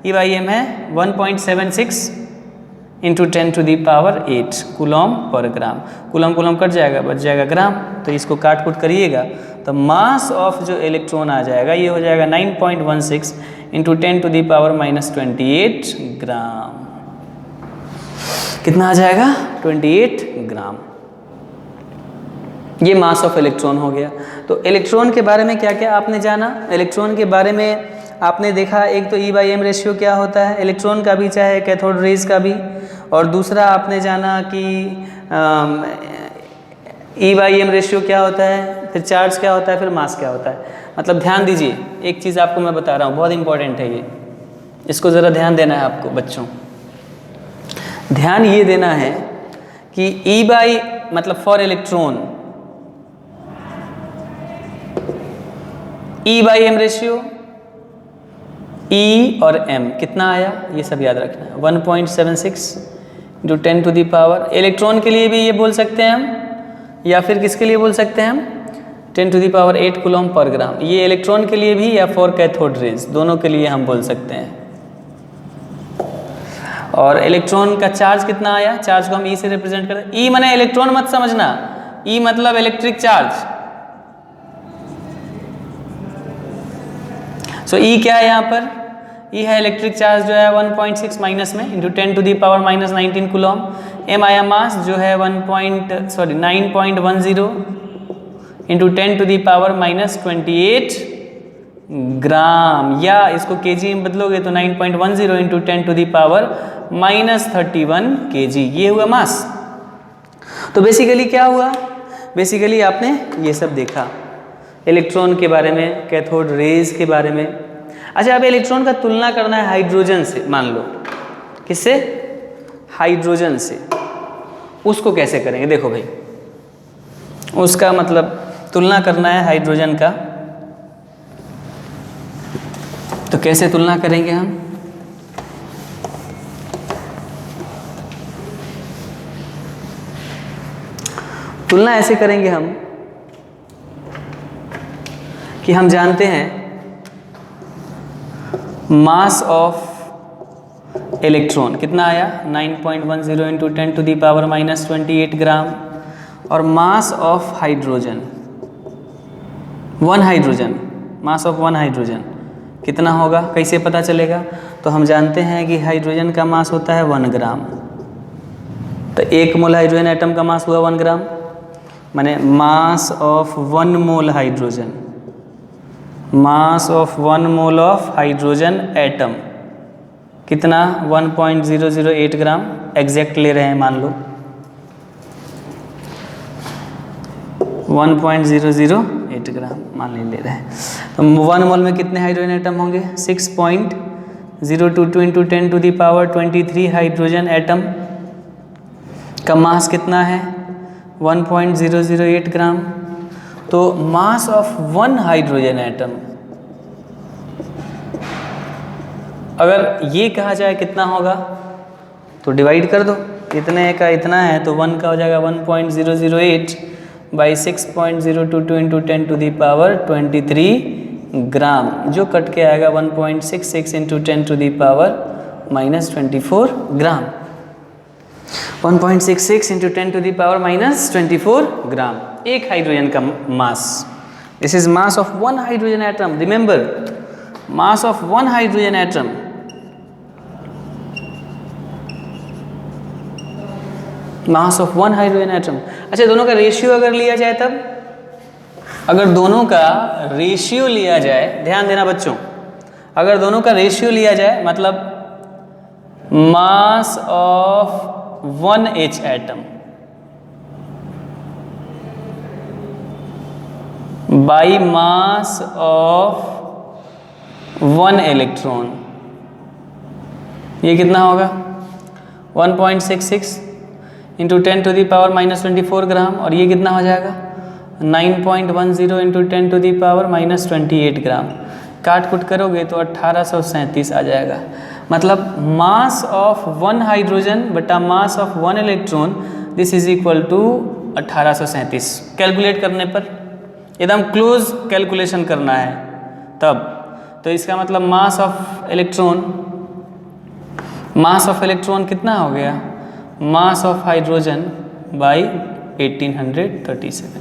E/m है 1.76 इंटू 10⁸ कूलम पर ग्राम। कूलम कूलम कट जाएगा, बच जाएगा ग्राम, तो इसको काट कूट करिएगा तो मास ऑफ जो इलेक्ट्रॉन आ जाएगा ये हो जाएगा 9.16 इंटू 10⁻⁻28 ग्राम। कितना आ जाएगा, 28 ग्राम। ये मास ऑफ इलेक्ट्रॉन हो गया। तो इलेक्ट्रॉन के बारे में क्या क्या आपने जाना, इलेक्ट्रॉन के बारे में आपने देखा एक तो E/m रेशियो क्या होता है इलेक्ट्रॉन का भी चाहे कैथोड रेज का भी, और दूसरा आपने जाना कि E/m रेशियो क्या होता है, फिर चार्ज क्या होता है, फिर मास क्या होता है। मतलब ध्यान दीजिए, एक चीज़ आपको मैं बता रहा हूँ बहुत इंपॉर्टेंट है ये, इसको ज़रा ध्यान देना है आपको बच्चों। ध्यान ये देना है कि मतलब for electron E/m ratio E और m कितना आया ये सब याद रखना है, 1.76 इंटू 10⁻। इलेक्ट्रॉन के लिए भी ये बोल सकते हैं हम, या फिर किसके लिए बोल सकते हैं हम, 10⁸ कूलम पर ग्राम। ये इलेक्ट्रॉन के लिए भी या फॉर कैथोड रेज दोनों के लिए हम बोल सकते हैं। और इलेक्ट्रॉन का चार्ज कितना आया, चार्ज को हम E से रिप्रेजेंट करते हैं। E माने इलेक्ट्रॉन मत समझना, E मतलब इलेक्ट्रिक चार्ज। सो E क्या है यहाँ पर, E है इलेक्ट्रिक चार्ज जो है 1.6 माइनस में इंटू 10⁻⁻19 कूलम। m आया मास जो है 9.10 इंटू 10⁻⁻28 ग्राम, या इसको kg में बदलोगे तो 9.10 इंटू 10⁻⁻31 kg, ये हुआ मास। तो बेसिकली क्या हुआ, बेसिकली आपने ये सब देखा इलेक्ट्रॉन के बारे में, कैथोड रेज के बारे में। अच्छा अब इलेक्ट्रॉन का तुलना करना है हाइड्रोजन से, मान लो किससे, हाइड्रोजन से। उसको कैसे करेंगे, देखो भाई उसका मतलब तुलना करना है हाइड्रोजन का, तो कैसे तुलना करेंगे हम, तुलना ऐसे करेंगे हम कि हम जानते हैं मास ऑफ इलेक्ट्रॉन कितना आया 9.10 इंटू 10⁻⁻28 ग्राम, और mass of hydrogen, one hydrogen, mass of one hydrogen कितना होगा, कैसे पता चलेगा, तो हम जानते हैं कि हाइड्रोजन का मास होता है 1 ग्राम। तो 1 मोल हाइड्रोजन एटम का मास हुआ 1 ग्राम, माने मास of 1 mole hydrogen, mass of 1 mole of hydrogen atom कितना 1.008 ग्राम, एग्जैक्ट ले रहे हैं मान लो 1.008 ग्राम मान ले रहे हैं। तो 1 मोल में कितने हाइड्रोजन एटम होंगे, 6.022 इंटू 10⁻23 हाइड्रोजन एटम का मास कितना है 1.008 ग्राम। तो मास ऑफ 1 हाइड्रोजन एटम अगर ये कहा जाए कितना होगा, तो डिवाइड कर दो, इतने का इतना है तो 1 का हो जाएगा 1.008 बाई 6.022 इंटू 10⁻23 ग्राम, जो कट के आएगा 1.66 इंटू 10⁻⁻24 ग्राम, 1.66 इंटू 10⁻⁻24 ग्राम एक हाइड्रोजन का mass. This is mass of 1 hydrogen atom, remember mass of 1 hydrogen atom. Mass of 1 hydrogen atom. अच्छा दोनों का रेशियो अगर लिया जाए तब अगर दोनों का रेशियो लिया जाए, ध्यान देना बच्चों, अगर दोनों का रेशियो लिया जाए मतलब mass of 1H atom by mass of 1 electron, ये कितना होगा 1.66 इंटू 10⁻⁻24 ग्राम, और ये कितना हो जाएगा 9.10 इंटू 10⁻⁻28 ग्राम। काट कुट करोगे तो 1837 आ जाएगा। मतलब मास ऑफ 1 हाइड्रोजन बटा mass of 1 electron, this is equal to 1837। Calculate करने पर एकदम क्लोज कैलकुलेशन करना है तब, तो इसका मतलब मास ऑफ इलेक्ट्रॉन कितना हो गया, मास ऑफ हाइड्रोजन बाई 1837।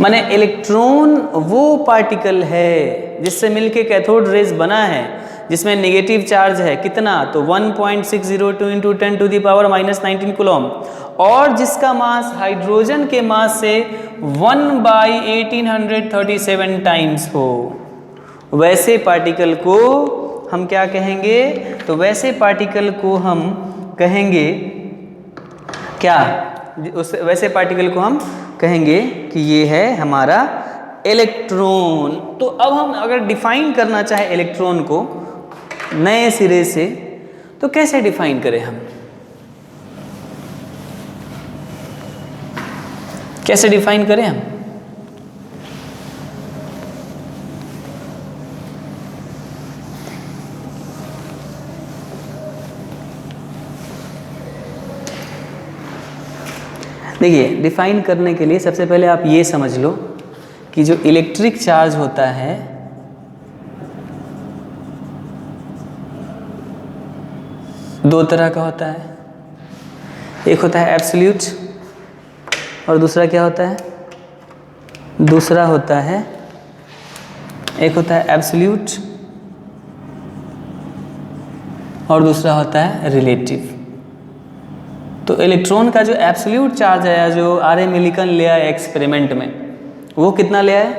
माने इलेक्ट्रॉन वो पार्टिकल है जिससे मिलके कैथोड रेज बना है, जिसमें नेगेटिव चार्ज है कितना, तो 1.602 इंटू 10⁻⁻19 कूलम, और जिसका मास हाइड्रोजन के मास से 1/1837 टाइम्स हो, वैसे पार्टिकल को हम क्या कहेंगे, तो वैसे पार्टिकल को हम कहेंगे क्या, वैसे पार्टिकल को हम कहेंगे कि ये है हमारा इलेक्ट्रॉन। तो अब हम अगर डिफाइन करना चाहे इलेक्ट्रॉन को नए सिरे से, तो कैसे डिफाइन करें हम, कैसे डिफाइन करें हम? देखिए, डिफाइन करने के लिए सबसे पहले आप ये समझ लो कि जो इलेक्ट्रिक चार्ज होता है दो तरह का होता है, एक होता है एब्सोल्यूट और दूसरा क्या होता है, दूसरा होता है, एक होता है एब्सोल्यूट और दूसरा होता है रिलेटिव। तो इलेक्ट्रॉन का जो एब्सोल्यूट चार्ज है, जो आर.ए. मिलिकन ले आए एक्सपेरिमेंट में, वो कितना ले आए,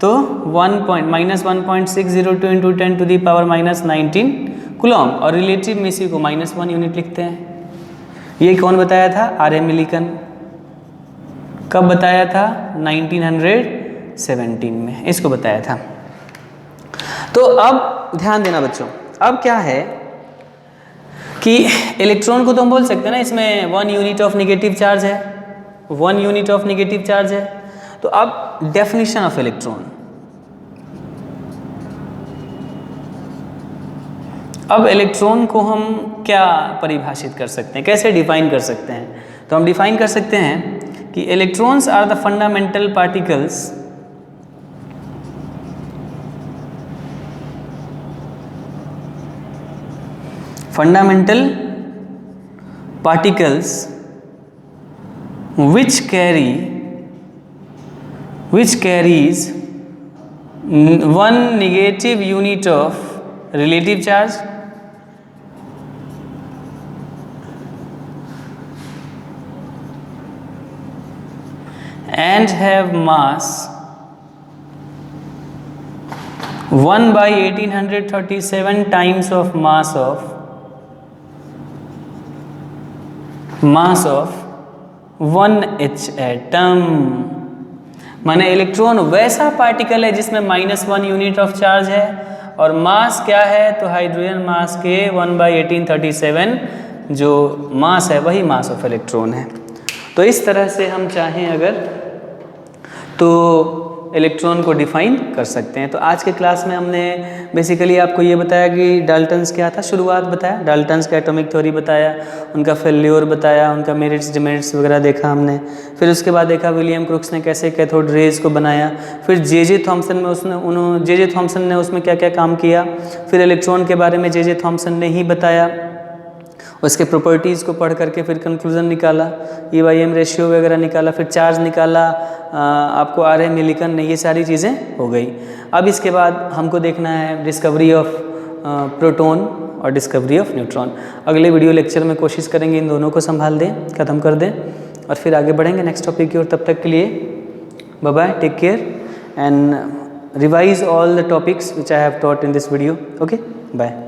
तो -1.602 इंटू 10⁻⁻19 कूलम, और रिलेटिव में इसी को -1 यूनिट लिखते हैं। ये कौन बताया था, आर.ए. मिलिकन। कब बताया था, 1917 में इसको बताया था। तो अब ध्यान देना बच्चों, अब क्या है कि इलेक्ट्रॉन को तो हम बोल सकते हैं ना, इसमें 1 यूनिट ऑफ नेगेटिव चार्ज है, 1 यूनिट ऑफ नेगेटिव चार्ज है। तो अब डेफिनेशन ऑफ इलेक्ट्रॉन, अब इलेक्ट्रॉन को हम क्या परिभाषित कर सकते हैं, कैसे डिफाइन कर सकते हैं? तो हम डिफाइन कर सकते हैं कि electrons are the fundamental particles which carries 1 negative unit of relative charge and have mass 1/1837 times of mass of 1H atom. माने इलेक्ट्रॉन वैसा पार्टिकल है जिसमें -1 यूनिट ऑफ चार्ज है, और मास क्या है, तो हाइड्रोजन मास के 1/1837 जो मास है वही मास ऑफ इलेक्ट्रॉन है। तो इस तरह से हम चाहें अगर तो इलेक्ट्रॉन को डिफाइन कर सकते हैं। तो आज के क्लास में हमने बेसिकली आपको ये बताया कि डाल्टन्स क्या था, शुरुआत बताया, डाल्टन्स का एटॉमिक थ्योरी बताया, उनका फेल्योर बताया, उनका मेरिट्स डिमेरिट्स वगैरह देखा हमने। फिर उसके बाद देखा विलियम क्रुक्स ने कैसे कैथोड रेज को बनाया, फिर जे थॉम्सन में जे थॉम्सन ने उसमें क्या क्या काम किया, फिर इलेक्ट्रॉन के बारे में जे थॉम्सन ने ही बताया, उसके प्रॉपर्टीज़ को पढ़ करके फिर कंक्लूजन निकाला, E/M रेशियो वगैरह निकाला, फिर चार्ज निकाला, आपको R.A. मिलिकन ने, ये सारी चीज़ें हो गई। अब इसके बाद हमको देखना है डिस्कवरी ऑफ प्रोटॉन और डिस्कवरी ऑफ न्यूट्रॉन। अगले वीडियो लेक्चर में कोशिश करेंगे इन दोनों को संभाल दें, ख़त्म कर दें, और फिर आगे बढ़ेंगे नेक्स्ट टॉपिक की ओर। तब तक के लिए bye bye, take care. and revise all the topics which I have taught in this video. Okay, bye.